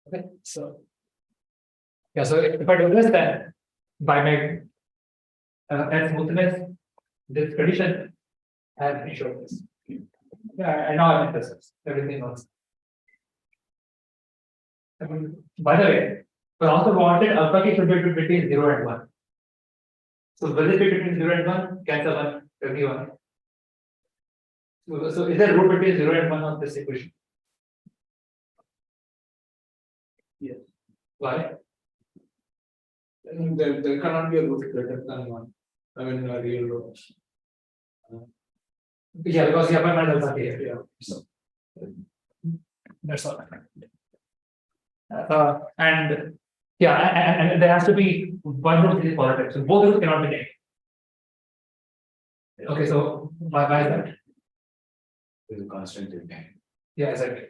Speaker 1: Okay, so yeah, so if I do this, then by my f smoothness, this condition, I have to show this. Yeah, I know I'm interested. Everything else. By the way, we also wanted alpha k should be between 0 and 1. So will it be between 0 and 1? Cancel 1, everyone. So is there root between 0 and 1 of this equation?
Speaker 2: Yes.
Speaker 1: Why?
Speaker 2: There cannot be a root greater than 1. I mean, a real root.
Speaker 1: Yeah, because you have my alpha k here. Yeah. So that's all. And yeah, and there has to be one root is positive. So both roots cannot be negative. Okay, so why is that?
Speaker 3: There's a constant in there.
Speaker 1: Yeah, exactly.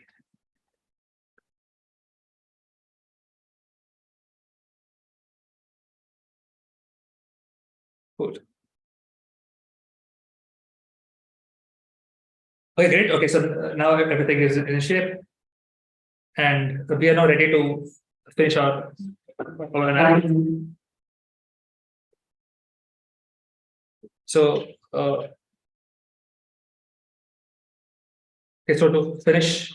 Speaker 1: Good. Okay, great. Okay, so now everything is in shape, and we are now ready to finish our analysis. So, okay, so to finish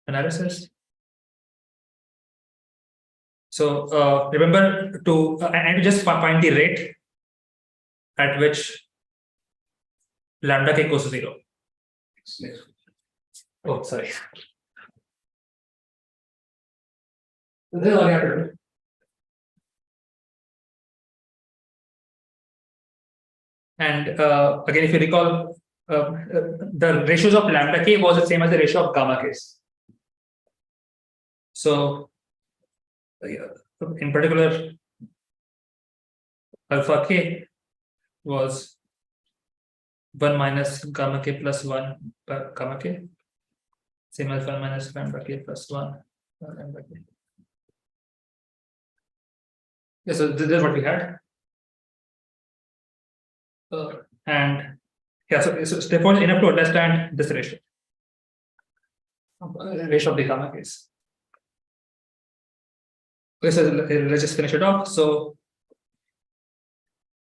Speaker 1: analysis. So remember to and just find the rate at which lambda k goes to 0. Oh, sorry. This is all you have to do. And again, if you recall, the ratios of lambda k was the same as the ratio of gamma k. So, in particular, alpha k was 1 minus gamma k plus 1 gamma k, same as 1 minus lambda k plus 1 lambda k. Yeah, so this is what we had. And yeah, so therefore it's enough to understand this ratio. Ratio of the gamma case. Okay, so let's just finish it off. So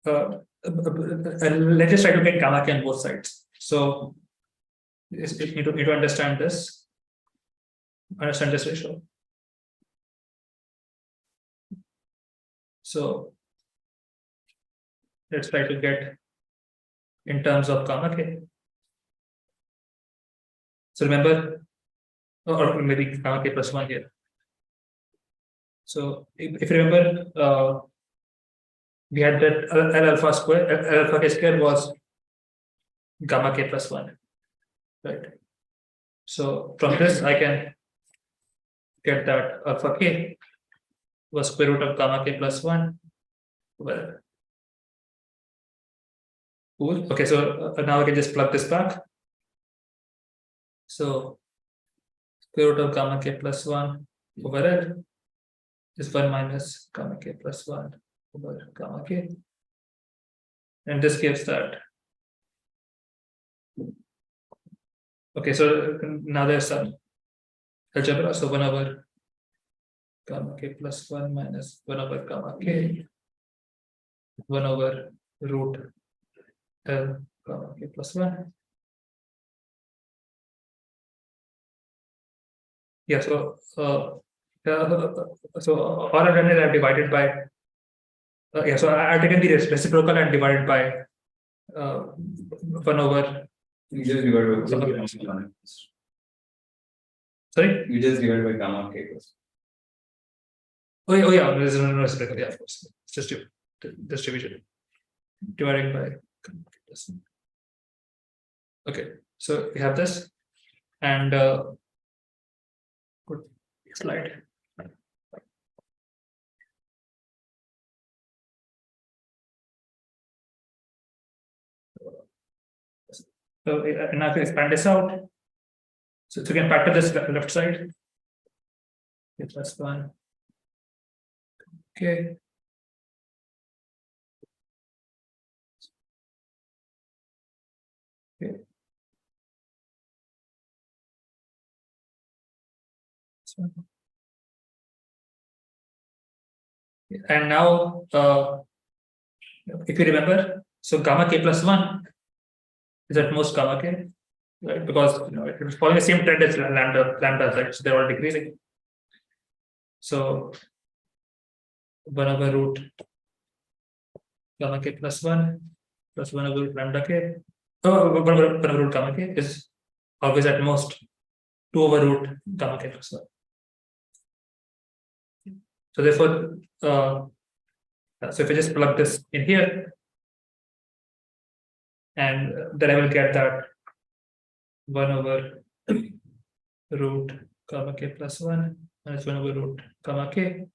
Speaker 1: let's just try to get gamma k on both sides. So you need to understand this ratio. So let's try to get in terms of gamma k. So remember, or maybe gamma k plus 1 here. So if you remember, we had that L alpha square, L alpha k square was gamma k plus 1, right? So from this, I can get that alpha k was square root of gamma k plus 1. Well, cool. Okay, so now I can just plug this back. So square root of gamma k plus 1 over L is 1 minus gamma k plus 1 over gamma k. And this gives that. Okay, so now there's some algebra. So 1 over gamma k plus 1 minus 1 over gamma k, 1 over root L gamma k plus 1. Yeah, so all I've done is I've divided by yeah, so I've taken the reciprocal and divided by 1 over.
Speaker 2: You just divide by gamma.
Speaker 1: Sorry.
Speaker 2: You just divide by gamma k plus.
Speaker 1: Oh yeah, there's no reciprocal. Yeah, of course. It's just distribution dividing by. Okay, so we have this, and good slide. So now if we expand this out, so we can factor this left side. Okay, plus 1. Okay. Okay. And now, if you remember, so gamma k plus 1 is at most gamma k, right? Because it was following the same trend as lambda, right? So they're all decreasing. So 1 over root gamma k plus 1 plus 1 over root lambda k. 1 over root gamma k is always at most 2 over root gamma k plus 1. So therefore, so if I just plug this in here, and then I will get that 1 over root gamma k plus 1 minus 1 over root gamma k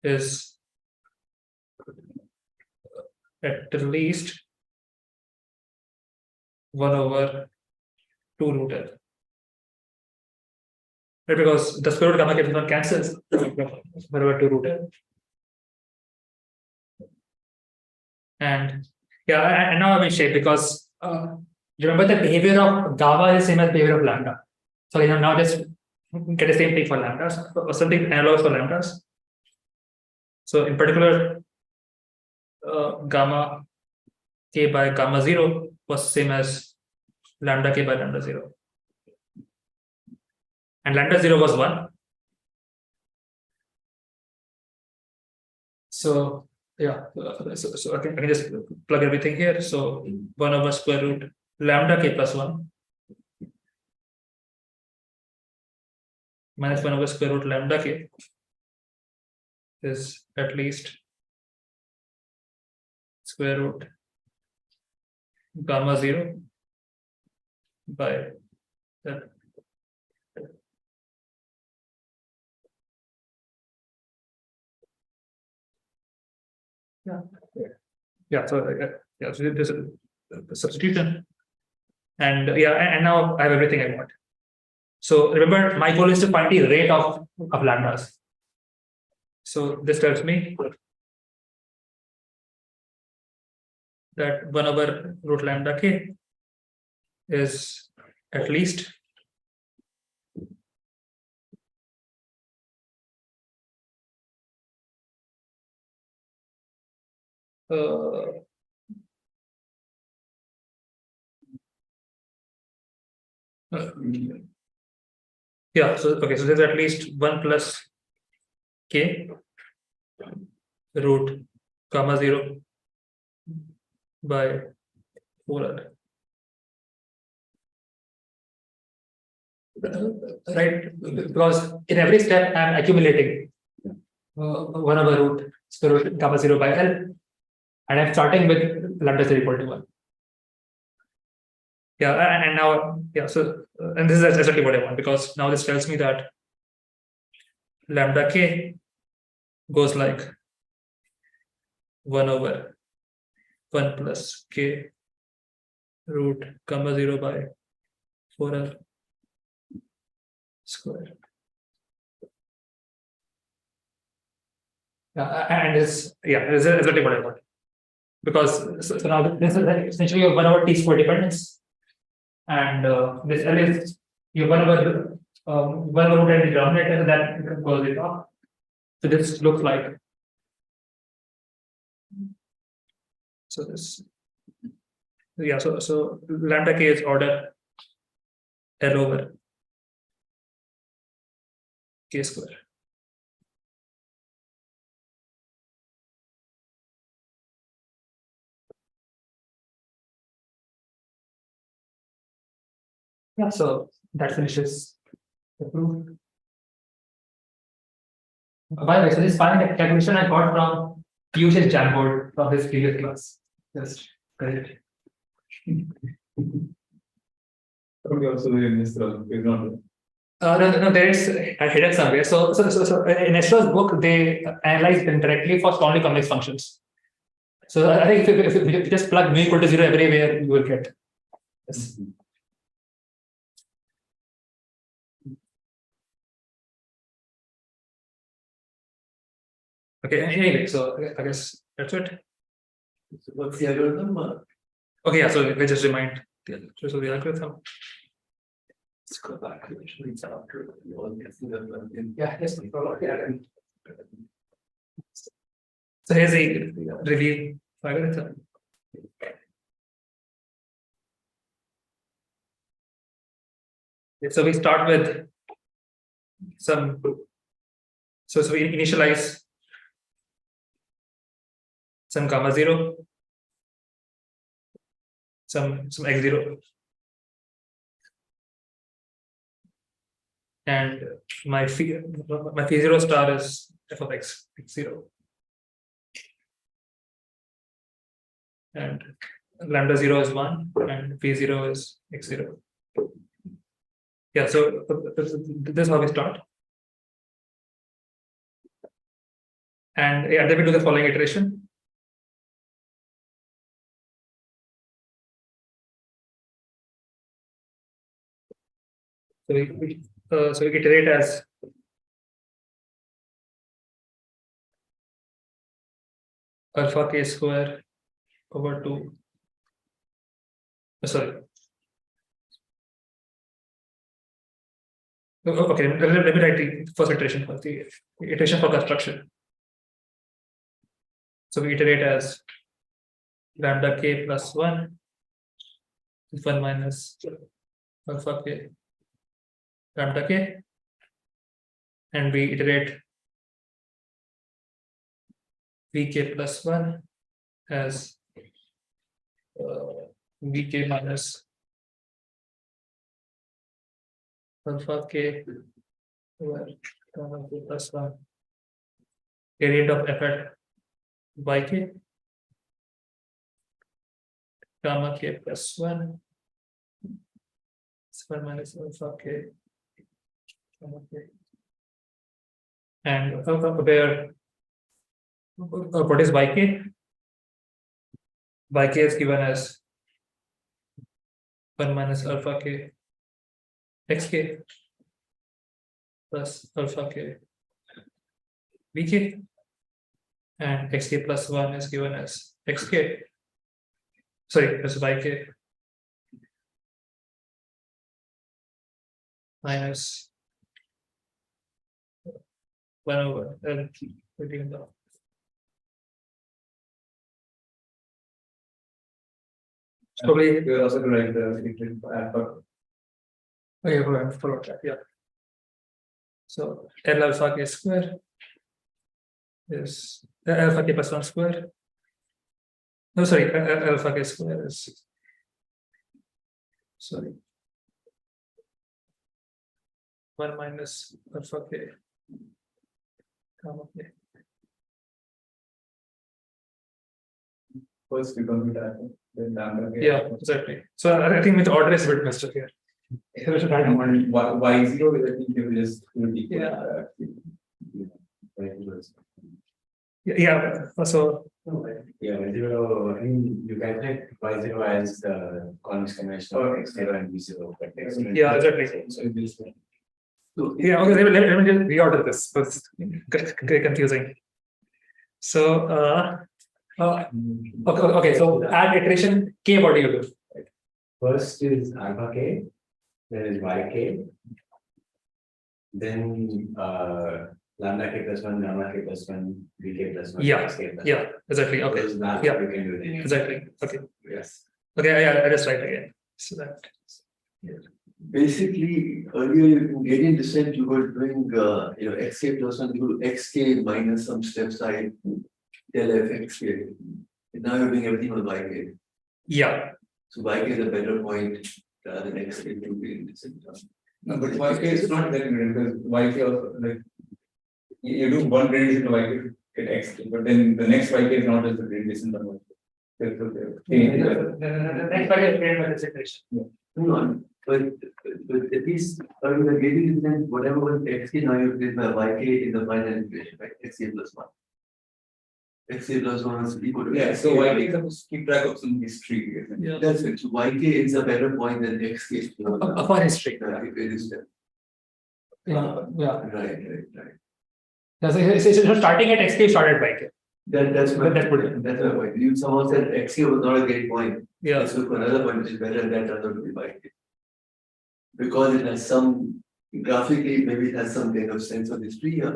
Speaker 1: is at least 1 over 2 root L. Right, because the square root gamma k plus 1 cancels 1 over 2 root L. And yeah, and now I'm in shape because remember the behavior of gamma is the same as behavior of lambda. So now just get the same thing for lambdas or something analogous for lambdas. So in particular, gamma k by gamma 0 was same as lambda k by lambda 0. And lambda 0 was 1. So yeah, so I can just plug everything here. So 1 over square root lambda k plus 1 minus 1 over square root lambda k is at least square root gamma 0 by that. Yeah, so yeah, so there's a substitution, and and now I have everything I want. So remember, my goal is to find the rate of lambdas. So this tells me that 1 over root lambda k is at least yeah, so okay, so there's at least 1 plus k root gamma 0 by 4r. right? Because in every step I'm accumulating 1 over root square root gamma 0 by L, and I'm starting with lambda 0 equal to 1. Yeah, and now, yeah, so, and this is exactly what I want, because now this tells me that lambda k goes like 1 over 1 plus k root gamma 0 by 4L square. And this is exactly what I want. Because so now this is essentially your 1 over t square dependence. And this L is your 1 over 1 over root and the denominator that goes it off. So this looks like, so this, yeah, so lambda k is order L over k square. Yeah, so that finishes the proof. By the way, so this final calculation I got from Piyush's Jamboard from his previous class. Just correct.
Speaker 4: Probably also in this is not.
Speaker 1: No, there is a hidden somewhere. So in Estro's book, they analyze indirectly for strongly convex functions. So I think if you just plug mu equal to 0 everywhere, you will get. Yes. Okay, anyway, so I guess that's it.
Speaker 2: So what's the algorithm?
Speaker 1: Okay, yeah, so let's just remind the algorithm. So the algorithm.
Speaker 2: Let's go back. Actually, it's after all guessing that.
Speaker 1: Yeah, yes. So here's a review algorithm. So we start with some. So we initialize some gamma 0, some x0, and my phi 0 star is f of x0, and lambda 0 is 1, and phi 0 is x0. Yeah, so this is how we start. And yeah, then we do the following iteration. So we iterate as alpha k square over 2. Sorry. Okay, let me write the first iteration for the iteration for construction. So we iterate as lambda k plus 1 minus alpha k lambda k, and we iterate vk plus 1 as vk minus alpha k over gamma k plus 1 gradient of f at yk gamma k plus 1 minus alpha k gamma k, and where what is yk? Yk is given as 1 minus alpha k xk plus alpha k vk, and xk plus 1 is given as xk, sorry, as yk minus 1 over L between the. Probably.
Speaker 4: You're also going to write the alpha.
Speaker 1: Okay, go ahead, follow that. Yeah. So L alpha k square is alpha k plus 1 square. No, sorry, alpha k square is, sorry. 1 minus alpha k, comma k.
Speaker 4: First we come with that, then lambda.
Speaker 1: Yeah, exactly. So I think with order is a bit messed up here. Here's a random one.
Speaker 4: And y0 is I think you just will equal
Speaker 1: Yeah.
Speaker 4: that.
Speaker 1: Yeah, so
Speaker 5: Yeah, y0, I mean, you calculate y0 as the convex convention of x0 and v0, but x0.
Speaker 1: yeah, exactly.
Speaker 5: So it is like,
Speaker 2: So
Speaker 1: Yeah, okay, let me just reorder this because it's confusing. So okay, so add iteration k, what do you do?
Speaker 5: first is alpha k, then is yk, then lambda k plus 1, gamma k plus 1, vk plus 1,
Speaker 1: Yeah,
Speaker 5: xk plus 1.
Speaker 1: Yeah, exactly. Okay,
Speaker 5: Those math
Speaker 1: yeah.
Speaker 5: we can do it.
Speaker 1: exactly. Okay,
Speaker 5: Yes.
Speaker 1: okay, yeah, I just write again. So that
Speaker 2: basically, earlier in gradient descent, you were doing, xk plus 1, you do xk minus some step side, del f xk. And now you're doing everything on yk.
Speaker 1: yeah,
Speaker 2: So yk is a better point rather than xk to gradient descent.
Speaker 4: No, but yk is not that good because yk also like you do one gradient to yk get x, but then the next yk is not as the gradient on yk.
Speaker 1: the next part is gradient by this iteration.
Speaker 2: Hang on, but at least earlier the gradient descent, whatever was xk, now you did by yk in the final equation, right? Xk plus 1. Xk plus 1 is equal to.
Speaker 4: Yeah, so
Speaker 2: xk.
Speaker 4: yk is supposed to keep track of some history. Isn't it?
Speaker 1: Yeah,
Speaker 2: That's it. So yk is a better point than xk.
Speaker 1: of our history. Yeah, yeah.
Speaker 2: Right.
Speaker 1: So starting at xk, started by k.
Speaker 2: That's my
Speaker 1: That's good.
Speaker 2: That's my point. You someone said xk was not a great point.
Speaker 1: Yeah,
Speaker 2: Let's look for another point which is better than that other to be by k. Because it has some graphically, maybe it has some kind of sense of history.
Speaker 1: yeah.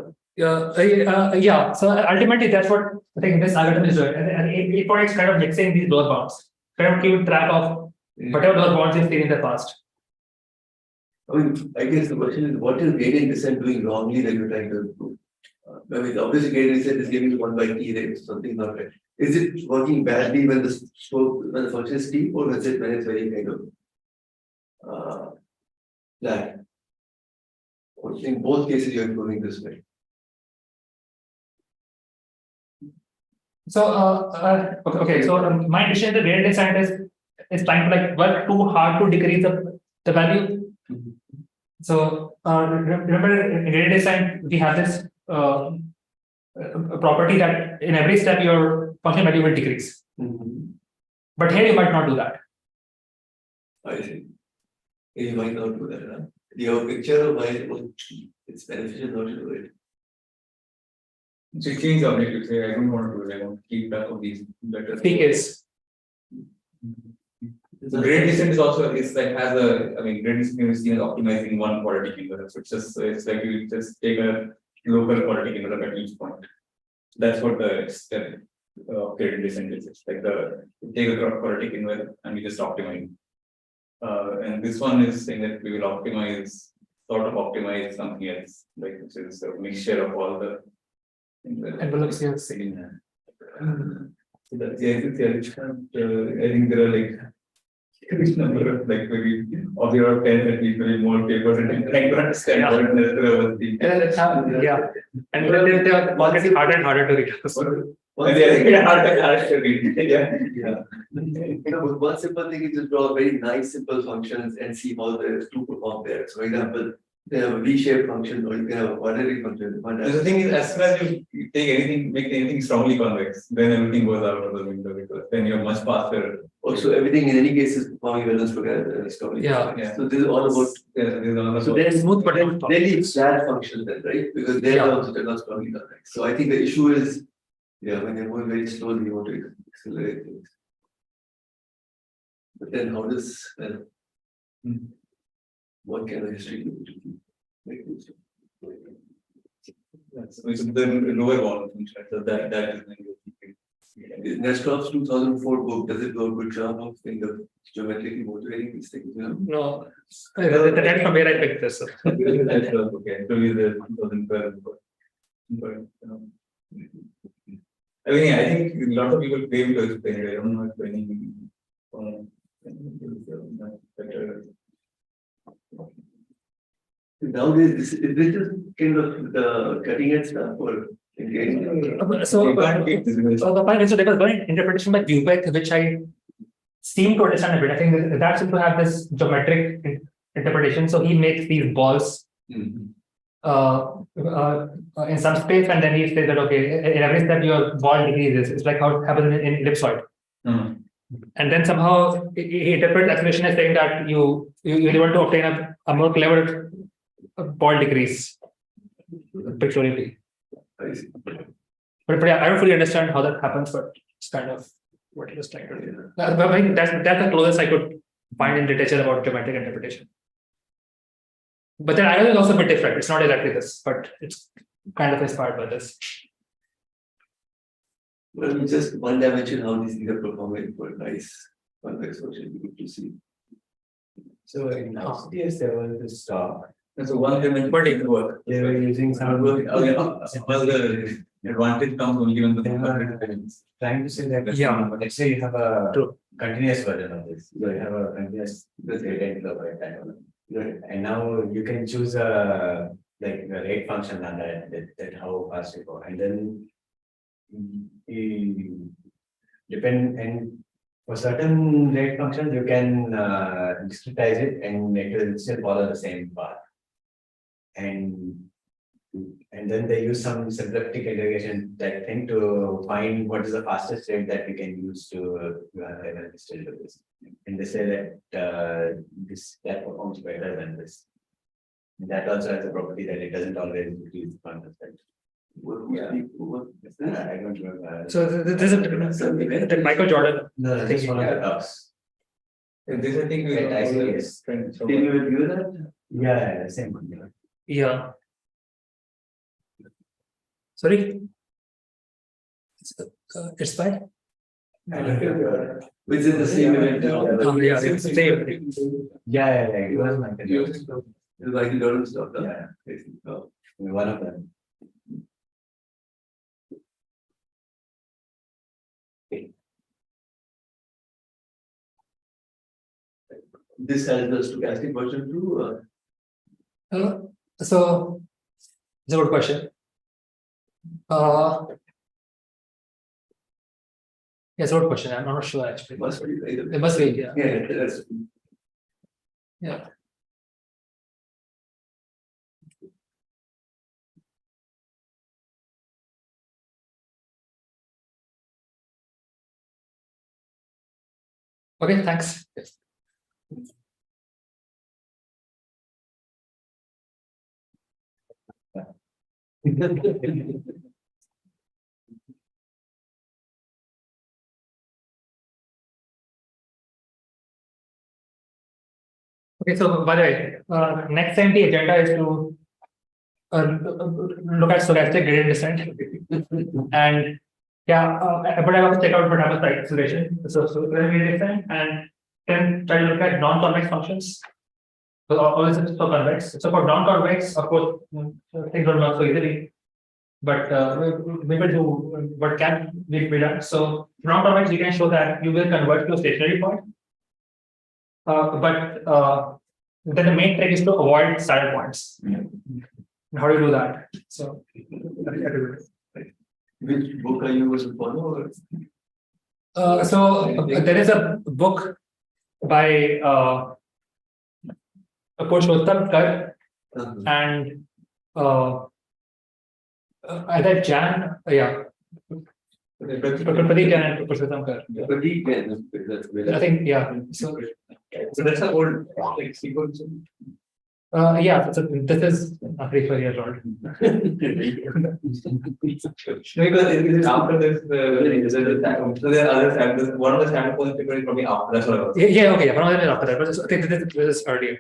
Speaker 1: So ultimately, that's what I think this algorithm is doing. And it points kind of mixing these lower bounds, kind of keeping track of whatever lower bounds you've seen in the past.
Speaker 2: I mean, I guess the question is, what is gradient descent doing wrongly that you're trying to improve? I mean, obviously gradient descent is giving 1 by t rate, something not right. Is it working badly when the slope, when the function is steep, or is it when it's very kind of flat? Or in both cases, you're improving this way.
Speaker 1: So okay. So my decision, the gradient descent is trying to like work too hard to decrease the value. So remember in gradient descent we have this property that in every step your function value will decrease. But here you might not do that.
Speaker 2: I see. You might not do that. Huh? You have a picture of why it's beneficial not to do it.
Speaker 4: So you change the objective, say I don't want to do it, I want to keep track of these better.
Speaker 1: Peak is
Speaker 4: So gradient descent is also it's like has a gradient descent is seen as optimizing one quadratic inverse. So it's like you just take a local quadratic inverse at each point. That's what the extent of gradient descent is. It's like you take a quadratic inverse and you just optimize. And this one is saying that we will optimize something else, like which is a mixture of all the
Speaker 1: envelopes here.
Speaker 4: So that's I think there are like huge number of like maybe of your 10 at least maybe more papers and trying to understand
Speaker 1: Yeah.
Speaker 4: what was the
Speaker 1: Yeah, and they are getting harder and harder to read.
Speaker 4: and they're hard to read. Yeah.
Speaker 2: But one simple thing is just draw very nice simple functions and see how the two perform there. So, for example, they have a V-shaped function, or you can have a quadratic function.
Speaker 4: The thing is, as soon as you take anything, make anything strongly convex, then everything goes out of the window because then you're much faster.
Speaker 2: Also, everything in any case is performing well as together.
Speaker 1: Yeah.
Speaker 2: So this is all about. So
Speaker 1: They're smooth, but not
Speaker 2: really flat function then, right? Because they're the ones that are not strongly convex. So I think the issue is, when you're going very slowly, you want to accelerate things. But then how does what kind of history do you make this?
Speaker 4: Which is the lower bound function. So that is
Speaker 2: Nestrov's 2004 book, does it do a good job of kind of geometrically motivating these things?
Speaker 1: No, that's from where I picked this up.
Speaker 4: okay. So is the 2012 book. But I think a lot of people claim to explain it. I don't know if any better.
Speaker 2: Nowadays, this is kind of the cutting edge stuff or engaging.
Speaker 1: The point is, so there was one interpretation by Dubeck, which I seem to understand a bit. I think that seems to have this geometric interpretation. So he makes these balls in some space, and then he says that okay, in every step your ball decreases. It's like how it happens in ellipsoid. And then somehow he interprets acceleration as saying that you want to obtain a more clever ball decrease pictorially.
Speaker 2: I see.
Speaker 1: But yeah, I don't fully understand how that happens, but it's kind of what he was trying to do. But I think that's the closest I could find in literature about geometric interpretation. But then I know it's also a bit different. It's not exactly this, but it's kind of inspired by this.
Speaker 2: Well, just one dimension how these things are performing for nice convex function, good to see.
Speaker 5: So in SDS there was this talk.
Speaker 4: So one dimension
Speaker 1: But
Speaker 4: work.
Speaker 5: They were using some.
Speaker 4: Well, the advantage comes only when the
Speaker 5: They were trying to say that.
Speaker 1: Yeah.
Speaker 5: Let's say you have a
Speaker 1: True.
Speaker 5: continuous version of this. So you have a continuous data kilobyte time.
Speaker 2: Right.
Speaker 5: And now you can choose a like a rate function on that how fast you go. And then depend and for certain rate functions you can discretize it and it will still follow the same path. And then they use some symplectic integration that thing to find what is the fastest rate that we can use to still do this. And they say that that performs better than this. And that also has a property that it doesn't always increase the context.
Speaker 2: Yeah.
Speaker 5: I don't remember.
Speaker 1: So this is Michael Jordan.
Speaker 5: No, I think one of the talks.
Speaker 4: This I think
Speaker 5: At ICS.
Speaker 2: Can you review that?
Speaker 5: Yeah, same one.
Speaker 1: Yeah. Sorry. It's fine.
Speaker 2: Which is the same event.
Speaker 1: Yeah, it's the same.
Speaker 5: Yeah, it was like
Speaker 2: It's like the Jordan stuff. Huh?
Speaker 5: Yeah.
Speaker 2: I see. Oh.
Speaker 5: one of them.
Speaker 2: This has the stochastic version too.
Speaker 1: So it's a good question. Yes, good question. I'm not sure actually.
Speaker 2: Must be right.
Speaker 1: It must be, yeah.
Speaker 2: Yeah, that's
Speaker 1: Yeah. Okay, thanks. Yes. Okay, so by the way, next time the agenda is to look at stochastic gradient descent, and yeah, but I want to check out what happens by acceleration. So gradient descent, and then try to look at non-convex functions. So all this is for convex. So for non-convex, of course, things don't work so easily. But we will do what can be done. So non-convex, you can show that you will converge to a stationary point. But then the main trick is to avoid saddle points. How do you do that? So,
Speaker 2: which book are you going to follow?
Speaker 1: So there is a book by Purushottam Kar and either Jan, yeah. Pradeep Jan and Purushottam Kar. I think, yeah. So
Speaker 4: that's an old like sequence.
Speaker 1: yeah, so this is 3-4 years old.
Speaker 4: Because it is after this, so there are other samples. One of the sample points paper is probably after. That's what I was.
Speaker 1: Yeah, okay, yeah, one of them is after that, but I think this is earlier.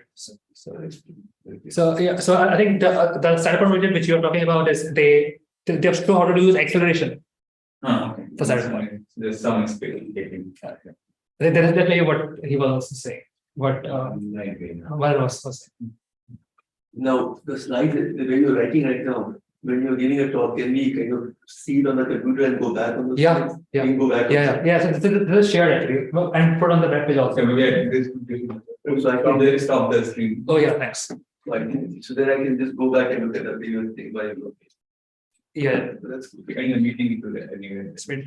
Speaker 1: So yeah, so I think the sample point which you are talking about is they show how to use acceleration.
Speaker 4: Okay.
Speaker 1: For saddle point.
Speaker 4: There's some experience.
Speaker 1: I think that is definitely what he was also saying. What was saying.
Speaker 2: Now, the slide that when you're writing right now, when you're giving a talk, can we kind of see it on the computer and go back on the
Speaker 1: Yeah,
Speaker 2: slides?
Speaker 1: yeah.
Speaker 2: We can go back.
Speaker 1: Yeah. So this is shared actually, and put on the web page also.
Speaker 4: So maybe I think this.
Speaker 2: So I
Speaker 4: From
Speaker 2: can,
Speaker 4: there, stop the screen.
Speaker 1: Oh yeah, thanks.
Speaker 2: I think, so then I can just go back and look at the previous thing by.
Speaker 1: Yeah,
Speaker 2: That's good.
Speaker 4: In a meeting to that anyway.
Speaker 1: it's been